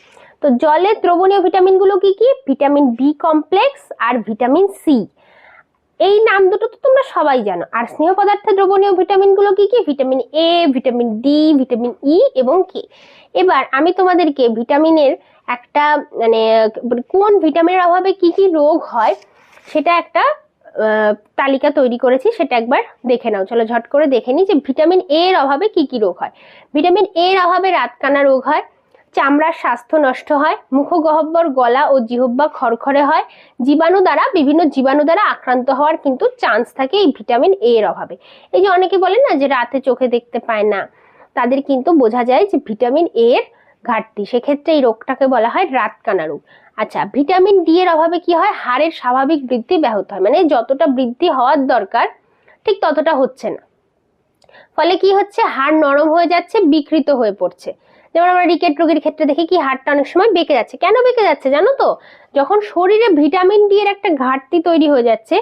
তো জলে দ্রবণীয় ভিটামিনগুলো কি কি? ভিটামিন বি কমপ্লেক্স আর ভিটামিন সি, এই নাম দুটো তো তোমরা সবাই জানো। আর স্নেহ পদার্থে দ্রবণীয় ভিটামিনগুলো কি কি? Vitamin A, vitamin D, vitamin E এবং কে। এবার আমি তোমাদেরকে ভিটামিনের একটা মানে কোন ভিটামিনের অভাবে কি কি রোগ হয় সেটা একটা তালিকা তৈরি করেছি, সেটা একবার দেখে নাও। চলো ঝট করে দেখে নিই যে ভিটামিন এ এর অভাবে কি কি রোগ হয়। ভিটামিন এ এর অভাবে রাতকানা রোগ হয়, চামড়ার স্বাস্থ্য নষ্ট হয়, মুখগহ্বর, গলা ও জিহ্বা খরখরে হয়, বিভিন্ন জীবাণু দ্বারা আক্রান্ত হওয়ার কিন্তু চান্স থাকে এই ভিটামিন এ এর অভাবে। এই যে অনেকে বলেন না যে রাতে চোখে দেখতে পায় না, তাদের কিন্তু বোঝা যায় যে ভিটামিন এ এর ঘাটতি, সেক্ষেত্রে এই রোগটাকে বলা হয় রাতকানা রোগ। আচ্ছা, ভিটামিন ডি এর অভাবে কি হয়? হাড়ের স্বাভাবিক বৃদ্ধি ব্যাহত হয়, মানে যতটা বৃদ্ধি হওয়ার দরকার ঠিক ততটা হচ্ছে না, ফলে কি হচ্ছে? হাড় নরম হয়ে যাচ্ছে, বিকৃত হয়ে পড়ছে। যেমন আমরা রিকেট রোগের ক্ষেত্রে দেখি কি হাড়টা অনেক সময় বেঁকে যাচ্ছে। কেন বেঁকে যাচ্ছে জানো তো? যখন শরীরে ভিটামিন ডি এর একটা ঘাটতি তৈরি হয়ে যাচ্ছে,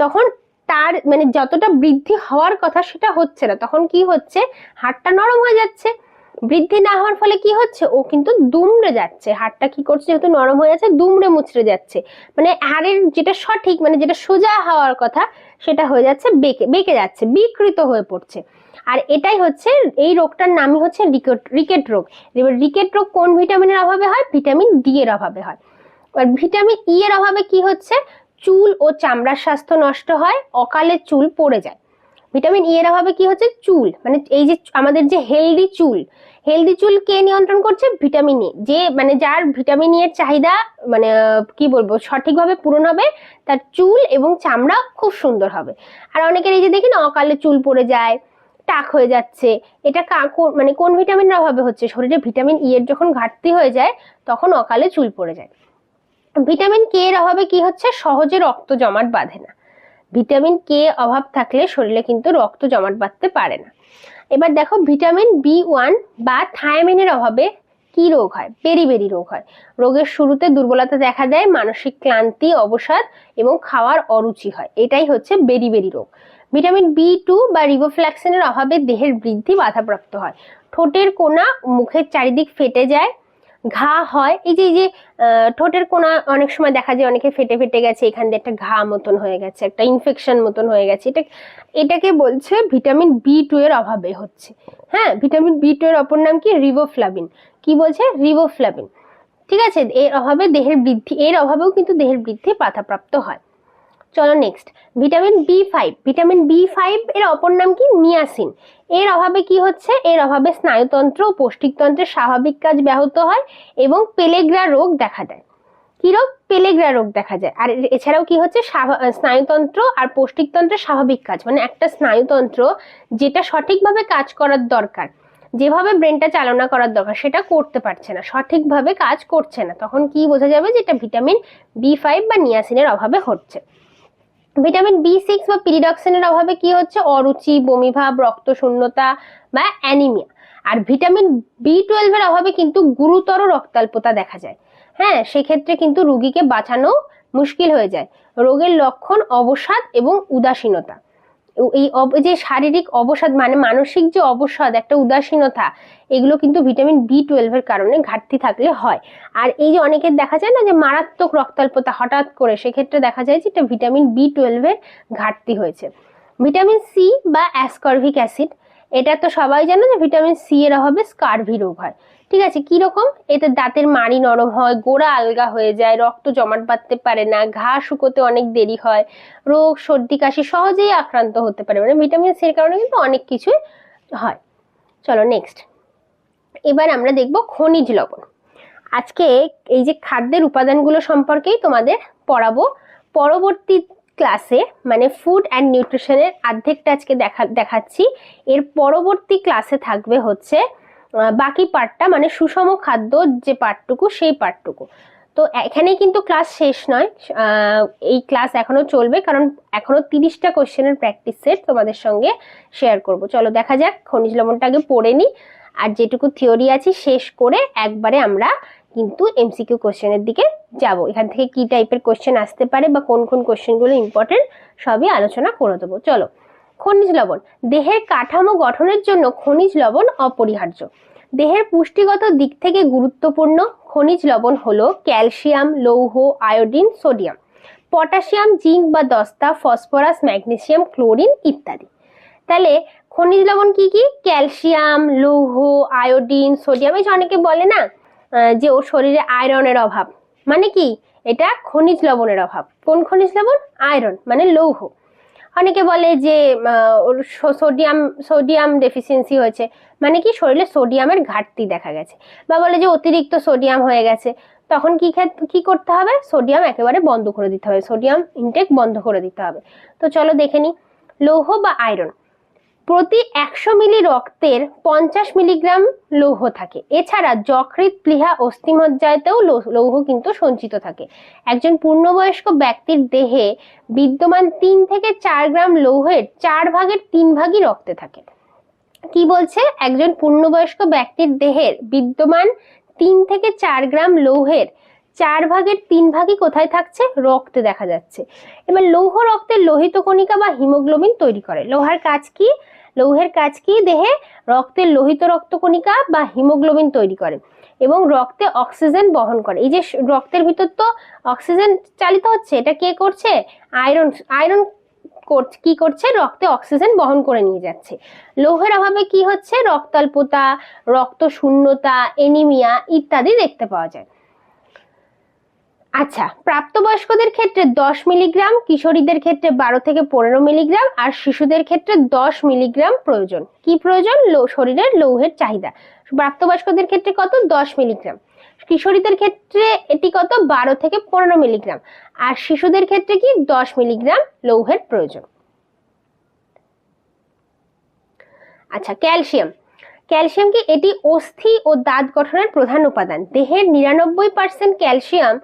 তখন তার মানে যতটা বৃদ্ধি হওয়ার কথা সেটা হচ্ছে না, তখন কি হচ্ছে? হাড়টা নরম হয়ে যাচ্ছে, বৃদ্ধি না হওয়ার ফলে কি হচ্ছে? ও কিন্তু দুমড়ে যাচ্ছে, হাড়টা কি করছে? যেহেতু নরম হয়ে যাচ্ছে, দুমড়ে মুচড়ে যাচ্ছে, মানে হাড়ের যেটা সঠিক মানে যেটা সোজা হওয়ার কথা সেটা হয়ে যাচ্ছে বেঁকে যাচ্ছে, বিকৃত হয়ে পড়ছে। আর এটাই হচ্ছে, এই রোগটার নামই হচ্ছে রিকেট রোগ। এবার রিকেট রোগ কোন ভিটামিনের অভাবে হয়? ভিটামিন ডি এর অভাবে হয়। আর ভিটামিন ই এর অভাবে কি হচ্ছে? চুল ও চামড়ার স্বাস্থ্য নষ্ট হয়, অকালে চুল পড়ে যায়। ভিটামিন ই এর অভাবে কি হচ্ছে? চুল, মানে এই যে আমাদের যে হেলদি চুল কে নিয়ন্ত্রণ করছে? Vitamin E. যে মানে যার ভিটামিন ই এর চাহিদা মানে কি বলবো সঠিকভাবে পূরণ হবে, তার চুল এবং চামড়া খুব সুন্দর হবে। আর অনেকের এই যে দেখি না অকালে চুল পড়ে যায়, টাক হয়ে যাচ্ছে, এটা মানে কোন ভিটামিনের অভাবে হচ্ছে? শরীরে ভিটামিন ই এর যখন ঘাটতি হয়ে যায় তখন অকালে চুল পড়ে যায়। ভিটামিন কে এর অভাবে কি হচ্ছে? সহজে রক্ত জমাট বাঁধে না। ভিটামিন কে অভাব থাকলে শরীরে কিন্তু রক্ত জমাট বাঁধতে পারে না। এবার দেখো ভিটামিন বি1 বা থায়ামিনের অভাবে কি রোগ হয়? বেরি রোগ হয়। রোগের শুরুতে দুর্বলতা দেখা দেয়, মানসিক ক্লান্তি, অবসাদ এবং খাওয়ার অরুচি হয়। এটাই হচ্ছে বেরি রোগ। ভিটামিন বি2 বা রিবোফ্ল্যাক্সিনের অভাবে দেহের বৃদ্ধি বাধাপ্রাপ্ত হয়। ঠোঁটের কোনা, মুখের চারিদিক ফেটে যায়, ঘা হয়। এই যে ঠোঁটের কোনা অনেক সময় দেখা যায় অনেকে ফেটে ফেটে গেছে, এখান দিয়ে একটা ঘা মতন হয়ে গেছে, একটা ইনফেকশন মতন হয়ে গেছে, এটাকে বলছে ভিটামিন বি2 এর অভাবে হচ্ছে। হ্যাঁ, ভিটামিন বি2 এর অপর নাম কি? রিবোফ্লাভিন। কি বলছে? রিবোফ্লাভিন। ঠিক আছে, এর অভাবে দেহের বৃদ্ধি, এর অভাবেও কিন্তু দেহের বৃদ্ধি বাধাপ্রাপ্ত হয়। চলো নেক্সট, ভিটামিন বি5। ভিটামিন বি5 এর অপর নাম কি? নিয়াসিন। এর অভাবে কি হচ্ছে? এর অভাবে স্নায়ুতন্ত্র ও পৌষ্টিকতন্ত্রের স্বাভাবিক কাজ ব্যাহত হয় এবং পেলেগ্রা রোগ দেখা দেয়। কি রোগ? পেলেগ্রা রোগ দেখা যায়। আর এছাড়াও কি হচ্ছে? স্নায়ুতন্ত্র আর পৌষ্টিকতন্ত্রের স্বাভাবিক কাজ, মানে একটা স্নায়ুতন্ত্র যেটা সঠিকভাবে কাজ করার দরকার, যেভাবে ব্রেনটা চালনা করার দরকার সেটা করতে পারছে না, সঠিকভাবে কাজ করছে না, তখন কি বোঝা যাবে যে এটা ভিটামিন বি5 বা নিয়াসিনের অভাবে হচ্ছে। ভিটামিন বি6 বা পিরিডক্সিনের অভাবে কি হচ্ছে? অরুচি, বমিভাব, রক্ত শূন্যতা বা অ্যানিমিয়া। আর ভিটামিন বি12 এর অভাবে কিন্তু গুরুতর রক্তাল্পতা দেখা যায়। হ্যাঁ, সেক্ষেত্রে কিন্তু রোগীকে বাঁচানো মুশকিল হয়ে যায়। রোগের লক্ষণ অবসাদ এবং উদাসীনতা। এই যে শারীরিক অবসাদ মানে মানসিক যে অবসাদ, একটা উদাসীনতা, এগুলো কিন্তু ভিটামিন বি12 এর কারণে ঘাটতি থাকলে হয়। আর এই যে অনেকের দেখা যায় না যে মারাত্মক রক্তাল্পতা হঠাৎ করে, সেক্ষেত্রে দেখা যায় যে এটা ভিটামিন বি12 এর ঘাটতি হয়েছে। ভিটামিন সি বা অ্যাসকর্ভিক অ্যাসিড, এটা তো সবাই জানো যে ভিটামিন সি এর অভাবে স্কারভি রোগ হয়। ঠিক আছে, কি রকম? এতে দাঁতের মাড়ি নরম হয়, গোড়া আলগা হয়ে যায়, রক্ত জমাট বাঁধতে পারে না, ঘা শুকোতে অনেক দেরি হয়, রোগ, সর্দি, কাশি সহজেই আক্রান্ত হতে পারে। মানে ভিটামিন সি এর কারণে কিন্তু অনেক কিছুই হয়। চলো নেক্সট, এবার আমরা দেখব খনিজ লবণ। আজকে এই যে খাদ্যের উপাদানগুলো সম্পর্কেই তোমাদের পড়াবো। পরবর্তী ক্লাসে মানে ফুড অ্যান্ড নিউট্রিশনের অর্ধেকটা আজকে দেখাচ্ছি। এর পরবর্তী ক্লাসে থাকবে হচ্ছে বাকি পার্টটা, মানে সুষম খাদ্য যে পার্টটুকু, সেই পার্টটুকু। তো এখানেই কিন্তু ক্লাস শেষ নয়, এই ক্লাস এখনো চলবে, কারণ এখনো 30টা কোশ্চেনের প্র্যাকটিস সেট তোমাদের সঙ্গে শেয়ার করব। চলো দেখা যাক, খনিজ লবণটা আগে পড়ে নিই, আর যেটুকু থিওরি আছে শেষ করে একবারে আমরা কিন্তু এমসিকিউ কোশ্চেনের দিকে যাব। এখান থেকে কি টাইপের কোশ্চেন আসতে পারে বা কোন কোন কোশ্চেনগুলো ইম্পর্টেন্ট সবই আলোচনা করে দেবো। চলো, খনিজ লবণ। দেহের কাঠামো গঠনের জন্য খনিজ লবণ অপরিহার্য। দেহের পুষ্টিগত দিক থেকে গুরুত্বপূর্ণ খনিজ লবণ হলো ক্যালসিয়াম, লৌহ, আয়োডিন, সোডিয়াম, পটাশিয়াম, জিঙ্ক বা দস্তা, ফসফরাস, ম্যাগনেসিয়াম, ক্লোরিন ইত্যাদি। তাহলে খনিজ লবণ কি কি? ক্যালসিয়াম, লৌহ, আয়োডিন, সোডিয়াম। এই যে অনেকে বলে না যে ওর শরীরে আয়রনের অভাব, মানে কি? এটা খনিজ লবণের অভাব। কোন খনিজ লবণ? আয়রন মানে লৌহ। অনেকে বলে যে ওর সোডিয়াম ডেফিসিয়েন্সি হয়েছে, মানে কি? শরীরে সোডিয়ামের ঘাটতি দেখা গেছে, বা বলে যে অতিরিক্ত সোডিয়াম হয়ে গেছে। তখন কি করতে হবে? সোডিয়াম একেবারে বন্ধ করে দিতে হবে, সোডিয়াম ইনটেক বন্ধ করে দিতে হবে। তো চলো দেখে নিই। লৌহ বা আয়রন, প্রতি 100 মিলি রক্তের 50 মিলিগ্রাম লৌহ থাকে। এছাড়া যকৃৎ, প্লীহা, অস্থিমজ্জাতেও লৌহ কিন্তু সঞ্চিত থাকে। একজন পূর্ণবয়স্ক ব্যক্তির দেহে বিদ্যমান 3 থেকে 4 গ্রাম লৌহের 4 ভাগের 3 ভাগই রক্তে থাকে। কি বলছে? একজন পূর্ণবয়স্ক ব্যক্তির দেহের বিদ্যমান 3 থেকে 4 গ্রাম লৌহের 4 ভাগের 3 ভাগই কোথায় থাকছে? রক্তে দেখা যাচ্ছে। এবার লৌহ রক্তের লোহিত কণিকা বা হিমোগ্লোবিন তৈরি করে। লৌহের কাজ কি? দেহে রক্তের লোহিত রক্তকণিকা বা হিমোগ্লোবিন তৈরি করে এবং রক্তে অক্সিজেন বহন করে। এই যে রক্তের ভিতর তো অক্সিজেন চালিত হচ্ছে, এটা কে করছে? আয়রন কি করছে? রক্তে অক্সিজেন বহন করে নিয়ে যাচ্ছে। লৌহের অভাবে কি হচ্ছে? রক্তাল্পতা, রক্ত শূন্যতা, এনিমিয়া ইত্যাদি দেখতে পাওয়া যায়। আচ্ছা, প্রাপ্তবয়স্কদের ক্ষেত্রে 10 মিলিগ্রাম, কিশোরীদের ক্ষেত্রে 12 থেকে 15 মিলিগ্রাম, আর শিশুদের ক্ষেত্রে 10 মিলিগ্রাম প্রয়োজন। কি প্রয়োজন? শরীরের লৌহের চাহিদা। প্রাপ্তবয়স্কদের ক্ষেত্রে কত? 10 মিলিগ্রাম। কিশোরীদের ক্ষেত্রে এটি কত? 12 থেকে 15 মিলিগ্রাম। আর শিশুদের ক্ষেত্রে কি? 10 মিলিগ্রাম লৌহের প্রয়োজন। আচ্ছা, ক্যালসিয়াম। ক্যালসিয়াম কি? এটি অস্থি ও দাঁত গঠনের প্রধান উপাদান। দেহের 99% ক্যালসিয়াম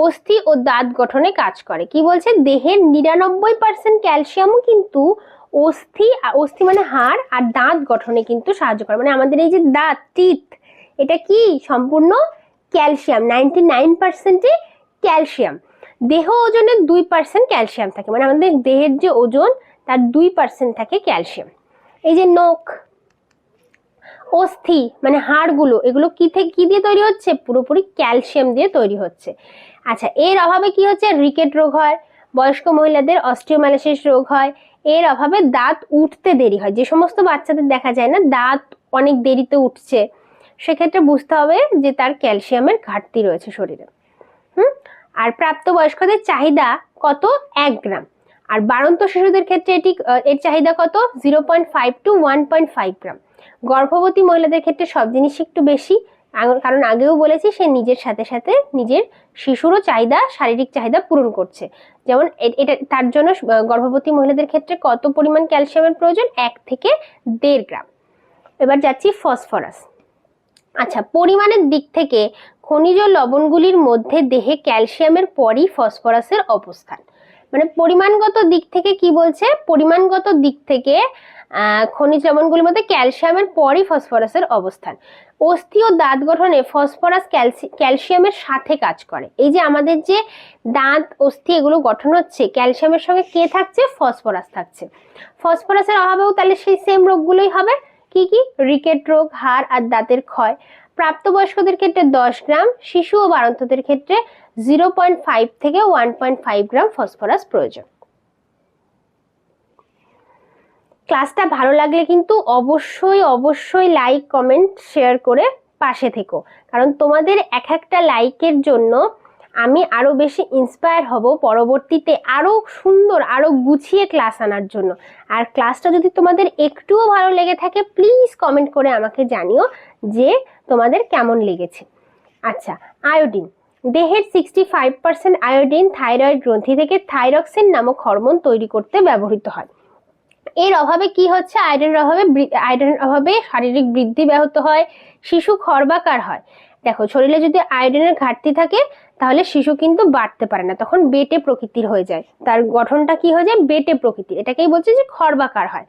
অস্থি ও দাঁত গঠনে কাজ করে। কি বলছে? দেহের 99% ক্যালসিয়ামও কিন্তু অস্থি মানে হাড় আর দাঁত গঠনে কিন্তু সাহায্য করে। মানে আমাদের এই যে দাঁত, টিথ, এটা কি সম্পূর্ণ ক্যালসিয়াম, 99% ক্যালসিয়াম। দেহ ওজনের 2% ক্যালসিয়াম থাকে, মানে আমাদের দেহের যে ওজন তার 2% থাকে ক্যালসিয়াম। এই যে নখ, অস্থি মানে হাড়গুলো, এগুলো কি থেকে কি দিয়ে তৈরি হচ্ছে? পুরোপুরি ক্যালসিয়াম দিয়ে তৈরি হচ্ছে। আচ্ছা, এর অভাবে কি হচ্ছে? রিকেট রোগ হয়, বয়স্ক মহিলাদের অস্টিওমালাইসিস রোগ হয়, এর অভাবে দাঁত উঠতে দেরি হয়। যে সমস্ত বাচ্চাদের দেখা যায় না দাঁত অনেক দেরিতে উঠছে, সেক্ষেত্রে বুঝতে হবে যে তার ক্যালসিয়ামের ঘাটতি রয়েছে শরীরে। আর প্রাপ্তবয়স্কদের চাহিদা কত? 1 গ্রাম। আর বাড়ন্ত শিশুদের ক্ষেত্রে এর চাহিদা কত? 0.5 to 1.5 গ্রাম। গর্ভবতী মহিলাদের ক্ষেত্রে সব জিনিস একটু বেশি, কারণ আগেও বলেছি সে নিজের সাথে সাথে নিজের শিশুরও চাহিদা, শারীরিক চাহিদা পূরণ করছে। যেমন এটা তার জন্য গর্ভবতী মহিলাদের ক্ষেত্রে কত পরিমাণ ক্যালসিয়ামের প্রয়োজন? 1 থেকে 1.5 গ্রাম। এবার যাচ্ছি ফসফরাস। আচ্ছা, পরিমাণের দিক থেকে খনিজ লবণগুলির মধ্যে দেহে ক্যালসিয়ামের পরই ফসফরাসের অবস্থান। মানে পরিমাণগত দিক থেকে কি বলছে? পরিমাণগত দিক থেকে খনিজ লবণগুলির মধ্যে ক্যালসিয়ামের পরই ফসফরাসের অবস্থান। অস্থি ও দাঁত গঠনে ফসফরাস ক্যালসিয়ামের সাথে কাজ করে। এই যে আমাদের যে দাঁত, অস্থি এগুলো গঠন হচ্ছে, ক্যালসিয়ামের সঙ্গে কে থাকছে? ফসফরাস থাকছে। ফসফরাসের অভাবেও তাহলে সেই সেম রোগগুলোই হবে। কি কি? রিকেট রোগ, হাড় আর দাঁতের ক্ষয়। প্রাপ্তবয়স্কদের ক্ষেত্রে 10 গ্রাম, শিশু ও বাড়ন্তদের ক্ষেত্রে 0.5 থেকে 1.5 গ্রাম ফসফরাস প্রয়োজন। ক্লাসটা ভালো লাগলে কিন্তু অবশ্যই লাইক, কমেন্ট, শেয়ার করে পাশে থেকো, কারণ তোমাদের এক একটা লাইকের জন্য আমি আরো বেশি ইন্সপায়ার হব পরবর্তীতে আরো সুন্দর, আরো গুছিয়ে ক্লাস আনার জন্য। আর ক্লাসটা যদি তোমাদের একটুও ভালো লেগে থাকে, প্লিজ কমেন্ট করে আমাকে জানিও যে তোমাদের কেমন লেগেছে। আচ্ছা, আয়োডিন। দেহের 65% আয়োডিন থাইরয়েড গ্রন্থি থেকে থাইরক্সিন নামক হরমোন তৈরি করতে ব্যবহৃত হয়। এর অভাবে কি হচ্ছে? আয়োডিনের অভাবে শারীরিক বৃদ্ধি ব্যাহত হয়, শিশু খর্বাকার হয়। দেখো, শরীরে যদি আয়োডিনের ঘাটতি থাকে তাহলে শিশু কিন্তু বাড়তে পারে না, তখন বেটে প্রকৃতির হয়ে যায়, তার গঠনটা কি হয়ে যায়? বেটে প্রকৃতির। এটাকেই বলছে যে খর্বাকার হয়।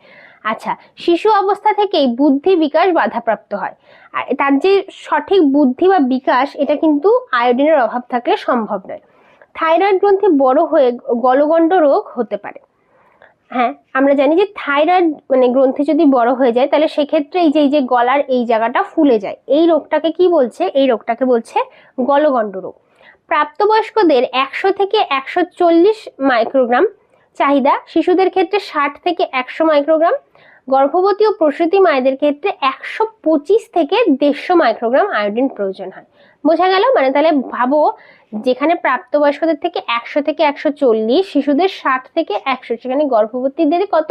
আচ্ছা, শিশু অবস্থা থেকেই বুদ্ধি বিকাশ বাধাপ্রাপ্ত হয়। আর তার যে সঠিক বুদ্ধি বা বিকাশ, এটা কিন্তু আয়োডিনের অভাব থাকলে সম্ভব নয়। থাইরয়েড গ্রন্থি বড় হয়ে গলগণ্ড রোগ হতে পারে। হ্যাঁ, আমরা জানি যে থাইরয়েড মানে গ্রন্থি যদি বড় হয়ে যায় তাহলে সেক্ষেত্রে এই যে গলার এই জায়গাটা ফুলে যায়, এই রোগটাকে কি বলছে? এই রোগটাকে বলছে গলগণ্ড রোগ। প্রাপ্তবয়স্কদের 100 থেকে 140 মাইক্রোগ্রাম চাহিদা, শিশুদের ক্ষেত্রে 60 থেকে 100 মাইক্রোগ্রাম, গর্ভবতী ও প্রসূতি মায়েদের ক্ষেত্রে 125 থেকে 150 মাইক্রোগ্রাম আয়োডিন প্রয়োজন হয়। বোঝা গেল? মানে তাহলে ভাবো, যেখানে প্রাপ্তবয়স্কদের থেকে 100 থেকে 140, শিশুদের 60 থেকে 100, সেখানে গর্ভবতীদের কত?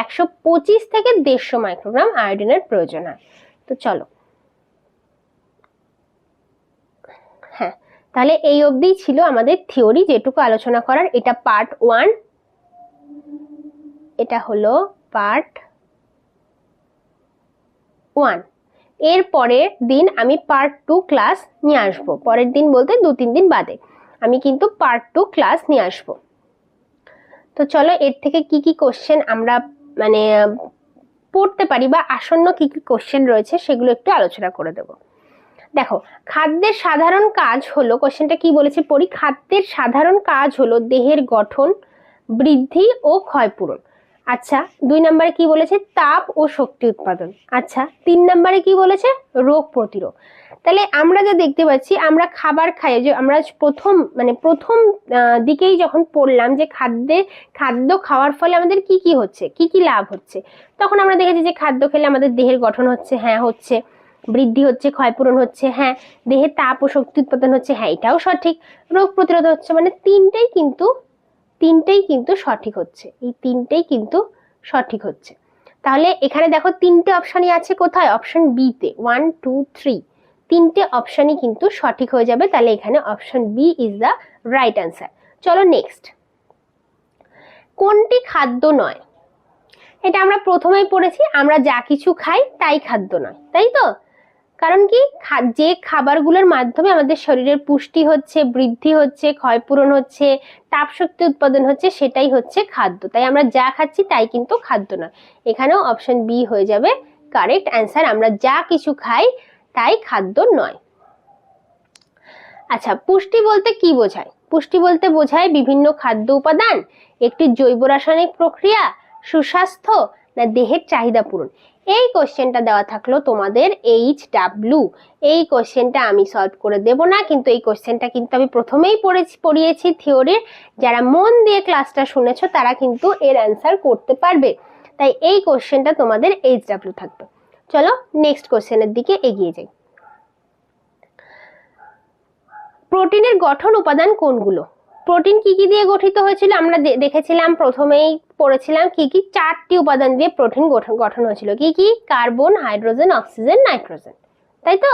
125 থেকে 150 মাইক্রোগ্রাম আয়োডিনের প্রয়োজন হয়। তো চলো, হ্যাঁ, তাহলে এই অবধি ছিল আমাদের থিওরি, যেটুকু আলোচনা করার। এটা পার্ট 1, এটা হলো পার্ট 1। এর পরের দিন আমি পার্ট 2 ক্লাস নিয়ে আসবো। পরের দিন বলতে 2-3 দিন বাদে আমি কিন্তু পার্ট 2 ক্লাস নিয়ে আসবো। তো চলো, এর থেকে কি কি কোশ্চেন আমরা মানে পড়তে পারি বা আসন্ন কি কি কোশ্চেন রয়েছে সেগুলো একটু আলোচনা করে দেব। দেখো, খাদ্যের সাধারণ কাজ হলো, কোশ্চেনটা কি বলেছে পড়ি। খাদ্যের সাধারণ কাজ হলো দেহের গঠন, বৃদ্ধি ও ক্ষয়পূরণ। আচ্ছা, 2 নম্বরে কি বলেছে? তাপ ও শক্তি উৎপাদন। আচ্ছা, 3 নম্বরে কি বলেছে? রোগ প্রতিরোধ। তাহলে আমরা যা দেখতে পাচ্ছি, আমরা খাবার খাই, যে আমরা প্রথম দিকেই যখন পড়লাম যে খাদ্য খাওয়ার ফলে আমাদের কি কি হচ্ছে, কি কি লাভ হচ্ছে, তখন আমরা দেখেছি যে খাদ্য খেলে আমাদের দেহের গঠন হচ্ছে, হ্যাঁ হচ্ছে, বৃদ্ধি হচ্ছে, ক্ষয়পূরণ হচ্ছে, হ্যাঁ, দেহে তাপ ও শক্তি উৎপাদন হচ্ছে, হ্যাঁ এটাও সঠিক, রোগ প্রতিরোধ হচ্ছে, মানে তিনটেই কিন্তু সঠিক হচ্ছে, এই তিনটেই কিন্তু সঠিক হচ্ছে। তাহলে এখানে দেখো 3টে অপশনই আছে, কোথায়? অপশন বি তে 1, 2, 3, 3টে অপশনই কিন্তু সঠিক হয়ে যাবে। তাহলে এখানে option B is the right answer. চলো নেক্সট, কোনটি খাদ্য নয়? এটা আমরা প্রথমেই পড়েছি, আমরা যা কিছু খাই তাই খাদ্য নয়, তাই তো? কারণ কি, যে খাবারগুলোর মাধ্যমে আমাদের শরীরের পুষ্টি হচ্ছে, বৃদ্ধি হচ্ছে, ক্ষয়পূরণ হচ্ছে, তাপ শক্তি উৎপাদন হচ্ছে, সেটাই হচ্ছে খাদ্য। তাই আমরা যা খাচ্ছি তাই কিন্তু খাদ্য নয়। এখানেও অপশন বি হয়ে যাবে কারেক্ট অ্যান্সার। আমরা যা কিছু খাই তাই খাদ্য নয়। আচ্ছা, পুষ্টি বলতে কি বোঝায়? পুষ্টি বলতে বোঝায় বিভিন্ন খাদ্য উপাদান, একটি জৈব রাসায়নিক প্রক্রিয়া, সুস্বাস্থ্য, না দেহের চাহিদা পূরণ। এই কোশ্চেনটা দেওয়া থাকলো তোমাদের HW। এই কোশ্চেনটা আমি সলভ করে দেব না, কিন্তু এই কোশ্চেনটা কিন্তু আমি প্রথমেই পড়িয়েছি থিওরির। যারা মন দিয়ে ক্লাসটা শুনেছো তারা কিন্তু এর অ্যান্সার করতে পারবে। তাই এই কোশ্চেনটা তোমাদের HW থাকবে। চলো নেক্সট কোশ্চেনের দিকে এগিয়ে যাই। প্রোটিনের গঠন উপাদান কোনগুলো? প্রোটিন কি কি দিয়ে গঠিত হয়েছিল? আমরা দেখেছিলাম, প্রথমেই পড়েছিলাম কি কি 4টি উপাদান দিয়ে প্রোটিন গঠন হয়েছিল। কি কি? কার্বন, হাইড্রোজেন, অক্সিজেন, নাইট্রোজেন, তাই তো?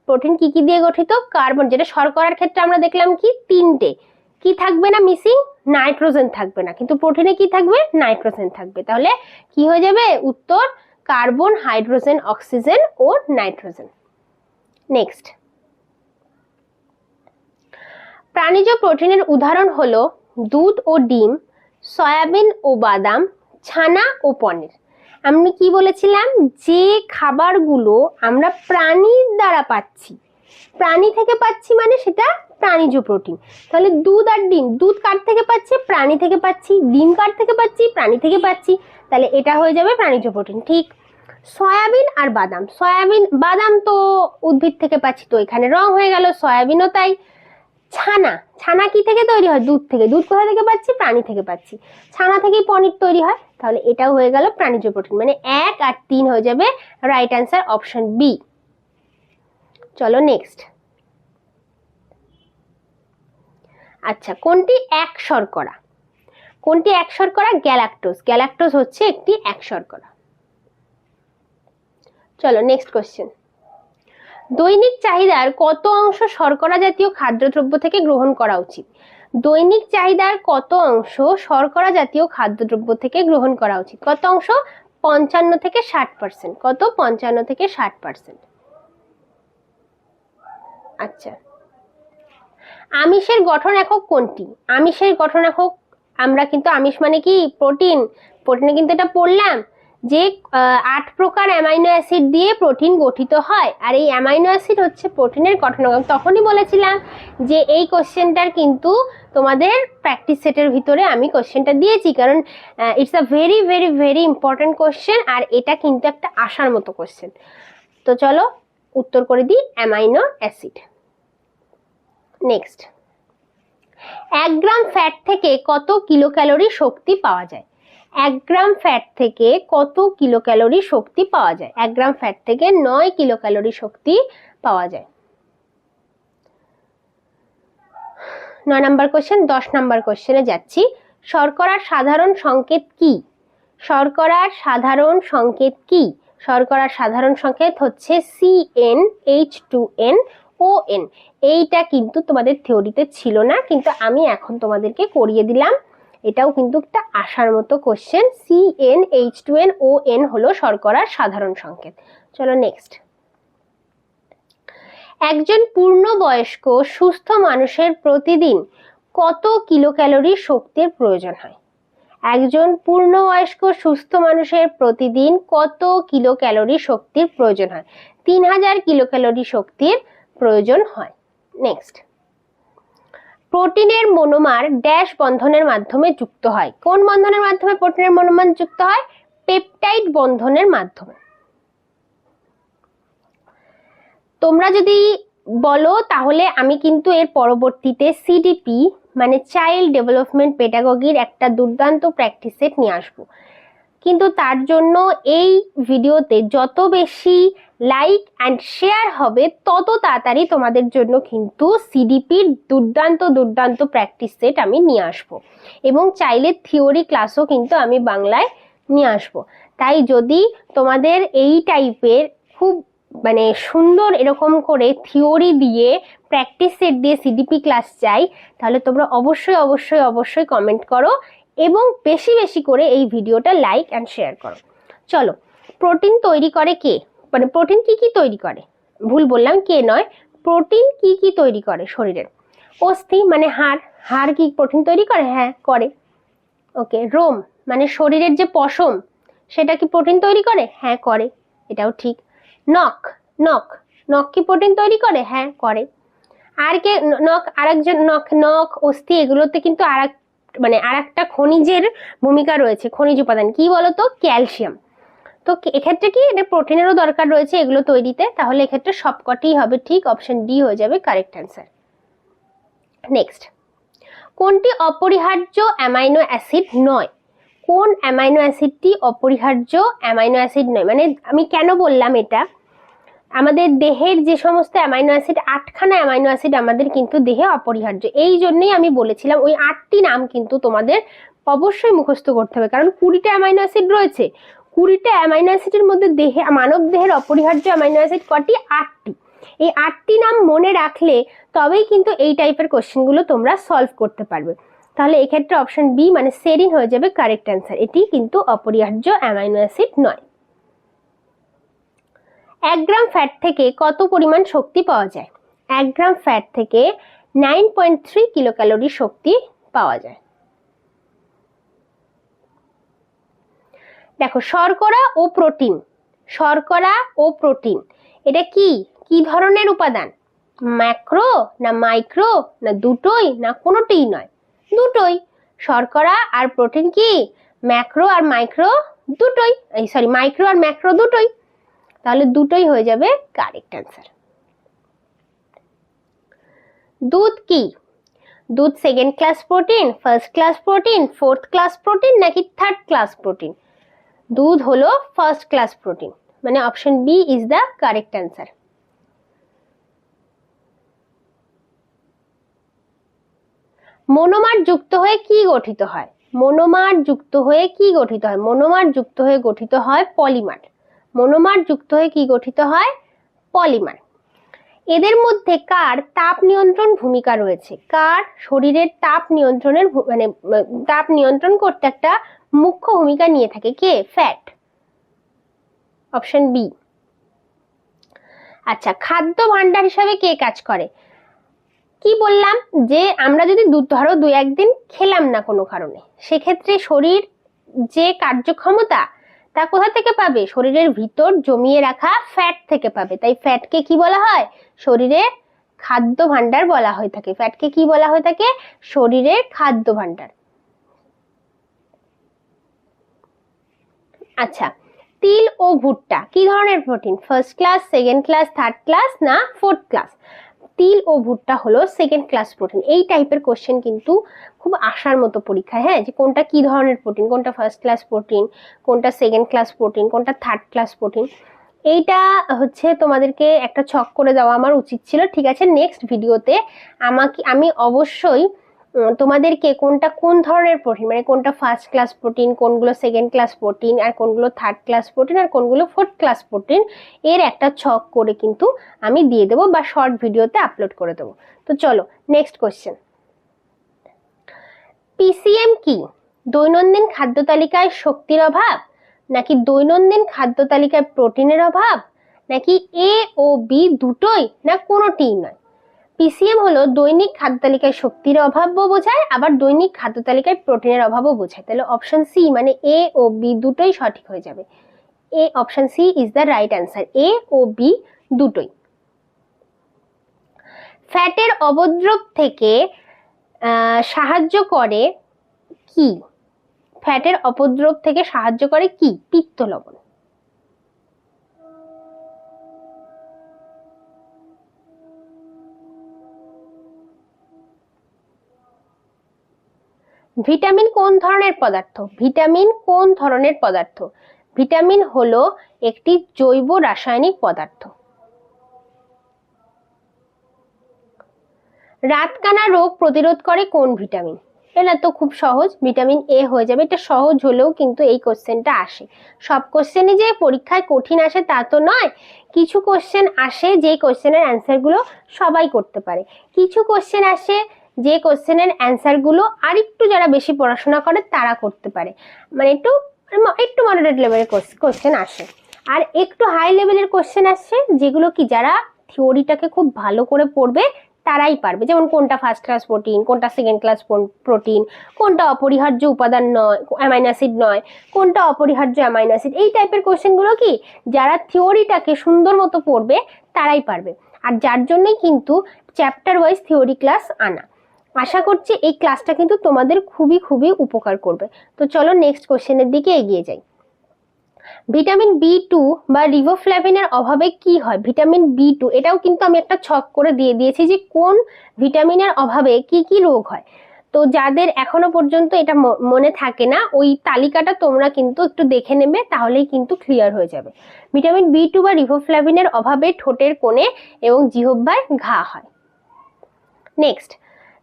প্রোটিন কি কি দিয়ে গঠিত? কার্বন, যেটা শর্করার ক্ষেত্রে আমরা দেখলাম কি 3টে। কি থাকবে না মিসিং? নাইট্রোজেন থাকবে না, কিন্তু প্রোটিনে কি থাকবে? নাইট্রোজেন থাকবে। তাহলে কি হয়ে যাবে উত্তর? কার্বন, হাইড্রোজেন, অক্সিজেন ও নাইট্রোজেন। নেক্সট, প্রাণীজ প্রোটিনের উদাহরণ হলো দুধ ও ডিম, সয়াবিন ও বাদাম, ছানা ও পনির। আমি কি বলেছিলাম? যে খাবারগুলো আমরা প্রাণীর দ্বারা পাচ্ছি, প্রাণী থেকে পাচ্ছি, মানে সেটা প্রাণীজ প্রোটিন। তাহলে দুধ আর ডিম, দুধ কার থেকে পাচ্ছি? প্রাণী থেকে পাচ্ছি। ডিম কার থেকে পাচ্ছি? প্রাণী থেকে পাচ্ছি। তাহলে এটা হয়ে যাবে প্রাণীজ প্রোটিন। ঠিক। সয়াবিন আর বাদাম, সয়াবিন বাদাম তো উদ্ভিদ থেকে পাচ্ছি, তো এখানে রং হয়ে গেল, সয়াবিনও তাই। ছানা, ছানা কি থেকে তৈরি হয়? দুধ থেকে। দুধ কোথা থেকে পাচ্ছি? প্রাণী থেকে পাচ্ছি। ছানা থেকেই পনির তৈরি হয়, তাহলে এটাও হয়ে গেল প্রাণীজ প্রোটিন। মানে 1 আর 3 হয়ে যাবে রাইট অ্যান্সার, অপশন বি। চলো নেক্সট। আচ্ছা, কোনটি এক শর্করা? কোনটি এক শর্করা? গ্যালাক্টোজ। গ্যালাক্টোজ হচ্ছে একটি এক শর্করা। চলো নেক্সট কোশ্চেন। দৈনিক চাহিদার কত অংশ শর্করা জাতীয় খাদ্যদ্রব্য থেকে গ্রহণ করা উচিত? দৈনিক চাহিদার কত অংশ শর্করা জাতীয় খাদ্যদ্রব্য থেকে গ্রহণ করা উচিত? কত অংশ? 55 থেকে 60%। কত? 55 থেকে 60%। আচ্ছা, আমিষের গঠন একক কোনটি? আমিষের গঠন একক, আমরা কিন্তু আমিষ মানে কি প্রোটিন, প্রোটিনে কিন্তু এটা পড়লাম যে 8 প্রকার অ্যামাইনো অ্যাসিড দিয়ে প্রোটিন গঠিত হয়, আর এই অ্যামাইনো অ্যাসিড হচ্ছে প্রোটিনের গঠন একক। তখনই বলেছিলাম যে এই কোশ্চেনটার কিন্তু তোমাদের প্র্যাকটিস সেটের ভিতরে আমি কোশ্চেনটা দিয়েছি, কারণ it's a very very very important question, আর এটা কিন্তু একটা আসার মতো কোশ্চেন। তো চলো উত্তর করে দিই, অ্যামাইনো অ্যাসিড। নেক্সট, 1 গ্রাম ফ্যাট থেকে কত কিলো ক্যালোরি শক্তি পাওয়া যায়? 1 গ্রাম ফ্যাট থেকে কত কিলো ক্যালোরি শক্তি পাওয়া যায়? 1 গ্রাম ফ্যাট থেকে 9 কিলো ক্যালোরি শক্তি পাওয়া যায়। 9 নম্বর কোশ্চেন। 10 নম্বর কোশ্চেনে যাচ্ছি। শর্করার সাধারণ সংকেত কি? শর্করার সাধারণ সংকেত কি? শর্করার সাধারণ সংকেত হচ্ছে CnH2nOn। এইটা কিন্তু তোমাদের থিওরিতে ছিল না, কিন্তু আমি এখন তোমাদেরকে করিয়ে দিলাম। এটাও কিন্তু একটা আসার মতো কোশ্চেন। CnH2nOn হলো শর্করার সাধারণ সংকেত। চলো নেক্সট। একজন পূর্ণবয়স্ক সুস্থ মানুষের প্রতিদিন কত কিলো ক্যালোরি শক্তির প্রয়োজন হয়? একজন পূর্ণবয়স্ক সুস্থ মানুষের প্রতিদিন কত কিলো ক্যালোরি শক্তির প্রয়োজন হয়? 3000 কিলো ক্যালোরি শক্তির প্রয়োজন হয়। নেক্সট, প্রোটিনের মনোমার ড্যাশ বন্ধনের মাধ্যমে যুক্ত হয়? কোন বন্ধনের মাধ্যমে প্রোটিনের মনোমার যুক্ত হয়? পেপটাইড বন্ধনের মাধ্যমে। তোমরা যদি বলো তাহলে আমি কিন্তু এর পরবর্তীতে সিডিপি মানে চাইল্ড ডেভেলপমেন্ট পেডাগজির একটা দুর্দান্ত প্র্যাকটিস সেট নিয়ে আসবো, কিন্তু তার জন্য এই ভিডিওতে যত বেশি লাইক অ্যান্ড শেয়ার হবে তত তাড়াতাড়ি তোমাদের জন্য কিন্তু সিডিপির দুর্দান্ত দুর্দান্ত প্র্যাকটিস সেট আমি নিয়ে আসবো, এবং চাইলে থিওরি ক্লাসও কিন্তু আমি বাংলায় নিয়ে আসবো। তাই যদি তোমাদের এই টাইপের খুব মানে সুন্দর এরকম করে থিওরি দিয়ে প্র্যাকটিস সেট দিয়ে সিডিপি ক্লাস চাই, তাহলে তোমরা অবশ্যই অবশ্যই অবশ্যই কমেন্ট করো এবং বেশি বেশি করে এই ভিডিওটা লাইক অ্যান্ড শেয়ার করো। চলো, প্রোটিন তৈরি করে কে, মানে প্রোটিন কি কি তৈরি করে, ভুল বললাম, কে নয়, প্রোটিন কি কি তৈরি করে শরীরের? অস্থি মানে হাড়, হাড় কি প্রোটিন তৈরি করে? হ্যাঁ করে। ওকে, রোম মানে শরীরের যে পশম, সেটা কি প্রোটিন তৈরি করে? হ্যাঁ করে, এটাও ঠিক। নখ, নখ, নখ কি প্রোটিন তৈরি করে? হ্যাঁ করে। আর কে? নখ আরেকজন, নখ, নখ, অস্থি এগুলোতে কিন্তু আরেকটা খনিজের ভূমিকা রয়েছে, খনিজ উপাদান কি বলতো? ক্যালসিয়াম। তো এক্ষেত্রে কি এটা প্রোটিনেরও দরকার রয়েছে এগুলো তৈরিতে, তাহলে এক্ষেত্রে সবকটি হবে ঠিক, অপশন ডি হয়ে যাবে কারেক্ট অ্যান্সার। নেক্সট, কোনটি অপরিহার্য অ্যামাইনো অ্যাসিড নয়? কোন অ্যামাইনো অ্যাসিডটি অপরিহার্য অ্যামাইনো অ্যাসিড নয়? মানে আমি কেন বললাম এটা, আমাদের দেহের যে সমস্ত অ্যামাইনো অ্যাসিড, 8খানা অ্যামাইনো অ্যাসিড আমাদের কিন্তু দেহে অপরিহার্য, এই জন্যই আমি বলেছিলাম ওই 8টি নাম কিন্তু তোমাদের অবশ্যই মুখস্থ করতে হবে, কারণ 20টা অ্যামাইনো অ্যাসিড রয়েছে, 20টা অ্যামাইনো অ্যাসিডের মধ্যে দেহে, মানব দেহের অপরিহার্য অ্যামাইনো অ্যাসিড কটি? 8টি। এই 8টি নাম মনে রাখলে তবেই কিন্তু এই টাইপের কোশ্চেনগুলো তোমরা সলভ করতে পারবে। তাহলে এক্ষেত্রে অপশন বি মানে সেরিন হয়ে যাবে কারেক্ট অ্যান্সার, এটি কিন্তু অপরিহার্য অ্যামাইনো অ্যাসিড নয়। 1 গ্রাম ফ্যাট থেকে কত পরিমাণ শক্তি পাওয়া যায়? 1 গ্রাম ফ্যাট থেকে 9.3 কিলোক্যালোরি শক্তি পাওয়া যায়। দেখো, শর্করা ও প্রোটিন, শর্করা ও প্রোটিন এটা কি কি ধরনের উপাদান? ম্যাক্রো না মাইক্রো না দুটোই না কোনোটিই নয়? দুটোই। শর্করা আর প্রোটিন কি ম্যাক্রো আর মাইক্রো দুটোই, সরি মাইক্রো আর ম্যাক্রো দুটোই, তাহলে দুটোই হয়ে যাবে কারেক্ট অ্যান্সার। দুধ কি? দুধ second class protein, first class protein, fourth class protein নাকি থার্ড ক্লাস প্রোটিন? দুধ হলো ফার্স্ট ক্লাস প্রোটিন, মানে option B is the correct answer. Monomer যুক্ত হয়ে কি গঠিত হয়? মনোমার যুক্ত হয়ে কি গঠিত হয়? মনোমার যুক্ত হয়ে গঠিত হয় পলিমার। মনোমার যুক্ত হয়ে কি গঠিত হয়? পলিমার। এদের মধ্যে কার তাপ নিয়ন্ত্রণ ভূমিকা রয়েছে? কার শরীরের তাপ নিয়ন্ত্রণের মানে তাপ নিয়ন্ত্রণ করতে একটা মুখ্য ভূমিকা নিয়ে থাকে? কে? Fat, option B. আচ্ছা, খাদ্য ভাণ্ডার হিসাবে কে কাজ করে? কি বললাম যে আমরা যদি ধরো 2-1 দিন খেলাম না কোনো কারণে, সেক্ষেত্রে শরীর যে কার্যক্ষমতা তা কোথা থেকে পাবে? শরীরের ভিতর জমিয়ে রাখা ফ্যাট থেকে পাবে। তাই ফ্যাটকে কি বলা হয়? শরীরের খাদ্য ভাণ্ডার বলা হয়ে থাকে। ফ্যাটকে কি বলা হয়ে থাকে? শরীরের খাদ্য ভাণ্ডার। আচ্ছা, তিল ও ভুট্টা কি ধরনের protein? First class, second class, third class না ফোর্থ ক্লাস? তিল ও ভুট্টা হলো সেকেন্ড ক্লাস প্রোটিন। এই টাইপের কোশ্চেন কিন্তু খুব আসার মতো পরীক্ষায়, হ্যাঁ, যে কোনটা কি ধরনের প্রোটিন, কোনটা ফার্স্ট ক্লাস প্রোটিন, কোনটা সেকেন্ড ক্লাস প্রোটিন, কোনটা থার্ড ক্লাস প্রোটিন, এইটা হচ্ছে তোমাদেরকে একটা ছক করে দেওয়া আমার উচিত ছিল। ঠিক আছে, নেক্সট ভিডিওতে আমি অবশ্যই তোমাদেরকে কোনটা কোন ধরনের প্রোটিন, মানে কোনটা ফার্স্ট ক্লাস প্রোটিন, কোনগুলো সেকেন্ড ক্লাস প্রোটিন, আর কোনগুলো থার্ড ক্লাস প্রোটিন, আর কোনগুলো ফোর্থ ক্লাস প্রোটিন, এর একটা ছক করে কিন্তু আমি দিয়ে দেবো বা শর্ট ভিডিওতে আপলোড করে দেবো। তো চলো নেক্সট কোশ্চেন। পিসিএম কি? দৈনন্দিন খাদ্য তালিকায় শক্তির অভাব, নাকি দৈনন্দিন খাদ্য তালিকায় প্রোটিনের অভাব, নাকি এ ও বি দুটোই, না কোনোটিই নয়? পিসিএম হলো দৈনিক খাদ্য তালিকায় শক্তির অভাবও বোঝায়, আবার দৈনিক খাদ্য তালিকায় প্রোটিনের অভাবও বোঝায়। তাহলে অপশন সি মানে এ ও বি দুটোই সঠিক হয়ে যাবে। এ option C is the right answer, A ও বি দুটোই। ফ্যাটের অবদ্রব থেকে সাহায্য করে কি? ফ্যাটের অপদ্রব থেকে সাহায্য করে কি? পিত্ত লবণ। ভিটামিন কোন ধরনের পদার্থ? ভিটামিন কোন ধরনের পদার্থ? ভিটামিন হলো একটি জৈব রাসায়নিক পদার্থ। রাতকানা রোগ প্রতিরোধ করে কোন ভিটামিন? এটা তো খুব সহজ, ভিটামিন এ হয়ে যাবে। এটা সহজ হলেও কিন্তু এই কোশ্চেনটা আসে। সব কোশ্চেনই যে পরীক্ষায় কঠিন আসে তা তো নয়, কিছু কোশ্চেন আসে যে কোশ্চেনের অ্যান্সারগুলো সবাই করতে পারে, কিছু কোশ্চেন আসে যে কোশ্চেনের অ্যান্সারগুলো আর একটু যারা বেশি পড়াশোনা করে তারা করতে পারে, মানে একটু মডারেট লেভেলের কোশ্চেন আসে। আর একটু হাই লেভেলের কোশ্চেন আসছে যেগুলো কি যারা থিওরিটাকে খুব ভালো করে পড়বে তারাই পারবে, যেমন কোনটা ফার্স্ট ক্লাস প্রোটিন, কোনটা সেকেন্ড ক্লাস প্রোটিন, কোনটা অপরিহার্য উপাদান নয়, অ্যামাইনো অ্যাসিড নয়, কোনটা অপরিহার্য অ্যামাইনো অ্যাসিড, এই টাইপের কোশ্চেনগুলো কি যারা থিওরিটাকে সুন্দর মতো পড়বে তারাই পারবে। আর যার জন্যই কিন্তু চ্যাপ্টার ওয়াইজ থিওরি ক্লাস আনা। আশা করছি এই ক্লাসটা কিন্তু তোমাদের খুবই খুবই উপকার করবে। তো চলো নেক্সট কোশ্চেনের দিকে এগিয়ে যাই। ভিটামিন B2 বা রিবোফ্ল্যাভিনের অভাবে কি হয়? ভিটামিন B2, এটাও কিন্তু আমি একটা ছক করে দিয়ে দিয়েছি যে কোন ভিটামিনের অভাবে কি কি রোগ হয়। তো যাদের এখনো পর্যন্ত এটা মনে থাকে না, ওই তালিকাটা তোমরা কিন্তু একটু দেখে নেবে, তাহলেই কিন্তু ক্লিয়ার হয়ে যাবে। ভিটামিন B2 বা রিবোফ্ল্যাভিনের অভাবে ঠোঁটের কোণে এবং জিহ্বায় ঘা হয়। নেক্সট,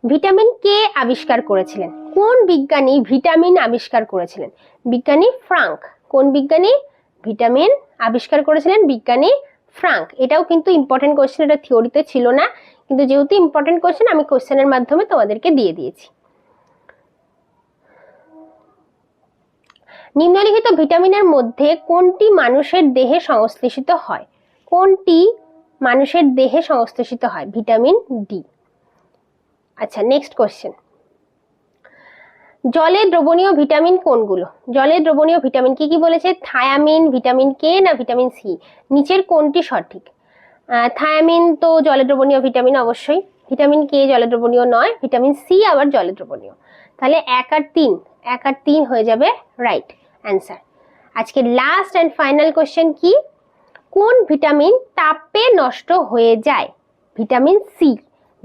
ভিটামিন কে আবিষ্কার করেছিলেন? কোন বিজ্ঞানী ভিটামিন আবিষ্কার করেছিলেন? বিজ্ঞানী ফ্রাঙ্ক। কোন বিজ্ঞানী ভিটামিন আবিষ্কার করেছিলেন? বিজ্ঞানী ফ্রাঙ্ক। এটাও কিন্তু ইম্পর্টেন্ট কোশ্চেন, এটা থিওরিতে ছিল না, কিন্তু যেহেতু ইম্পর্টেন্ট কোশ্চেন আমি কোশ্চেনের মাধ্যমে তোমাদেরকে দিয়ে দিয়েছি। নিম্নলিখিত ভিটামিনের মধ্যে কোনটি মানুষের দেহে সংশ্লেষিত হয়? কোনটি মানুষের দেহে সংশ্লেষিত হয়? Vitamin D. আচ্ছা, নেক্সট কোশ্চেন। জলে দ্রবণীয় ভিটামিন কোনগুলো? জলে দ্রবণীয় ভিটামিন কি কি বলেছে? থায়ামিন, ভিটামিন কে না ভিটামিন সি? নিচের কোনটি সঠিক? থায়ামিন তো জলে দ্রবণীয় ভিটামিন অবশ্যই, ভিটামিন কে জলে দ্রবণীয় নয়, ভিটামিন সি আবার জলে দ্রবণীয়। তাহলে 1 আর 3 হয়ে যাবে রাইট অ্যান্সার। আজকে লাস্ট অ্যান্ড ফাইনাল কোশ্চেন কি? কোন ভিটামিন তাপে নষ্ট হয়ে যায়? Vitamin C.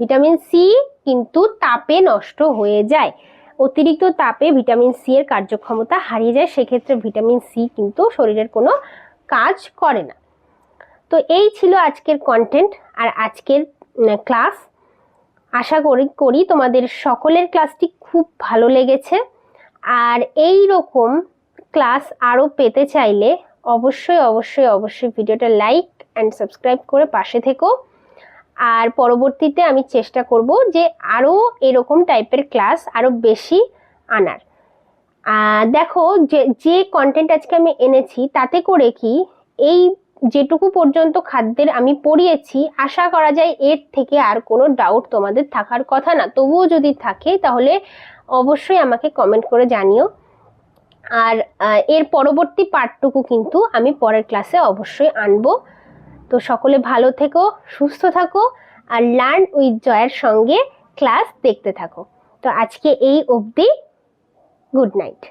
ভিটামিন সি কিন্তু তাপে নষ্ট হয়ে যায়। অতিরিক্ত তাপে ভিটামিন সি এর কার্যক্ষমতা হারিয়ে যায়, সেক্ষেত্রে ভিটামিন সি কিন্তু শরীরের কোনো কাজ করে না। তো এই ছিল আজকের কন্টেন্ট আর আজকের ক্লাস। আশা করি তোমাদের সকলের ক্লাসটি খুব ভালো লেগেছে। আর এই রকম ক্লাস আরও পেতে চাইলে অবশ্যই অবশ্যই অবশ্যই ভিডিওটা লাইক অ্যান্ড সাবস্ক্রাইব করে পাশে থেকো। আর পরবর্তীতে আমি চেষ্টা করব যে আরও এরকম টাইপের ক্লাস আরও বেশি আনার। দেখো যে কন্টেন্ট আজকে আমি এনেছি তাতে করে কি এই যেটুকু পর্যন্ত খাদ্যের আমি পড়িয়েছি, আশা করা যায় এর থেকে আর কোনো ডাউট তোমাদের থাকার কথা না। তবুও যদি থাকে তাহলে অবশ্যই আমাকে কমেন্ট করে জানিও। আর এর পরবর্তী পার্টটুকু কিন্তু আমি পরের ক্লাসে অবশ্যই আনবো। তো সকলে ভালো থেকো, সুস্থ থাকো আর লার্ন উইথ জয়ের সঙ্গে ক্লাস দেখতে থাকো। তো আজকে এই অবধি, গুড নাইট।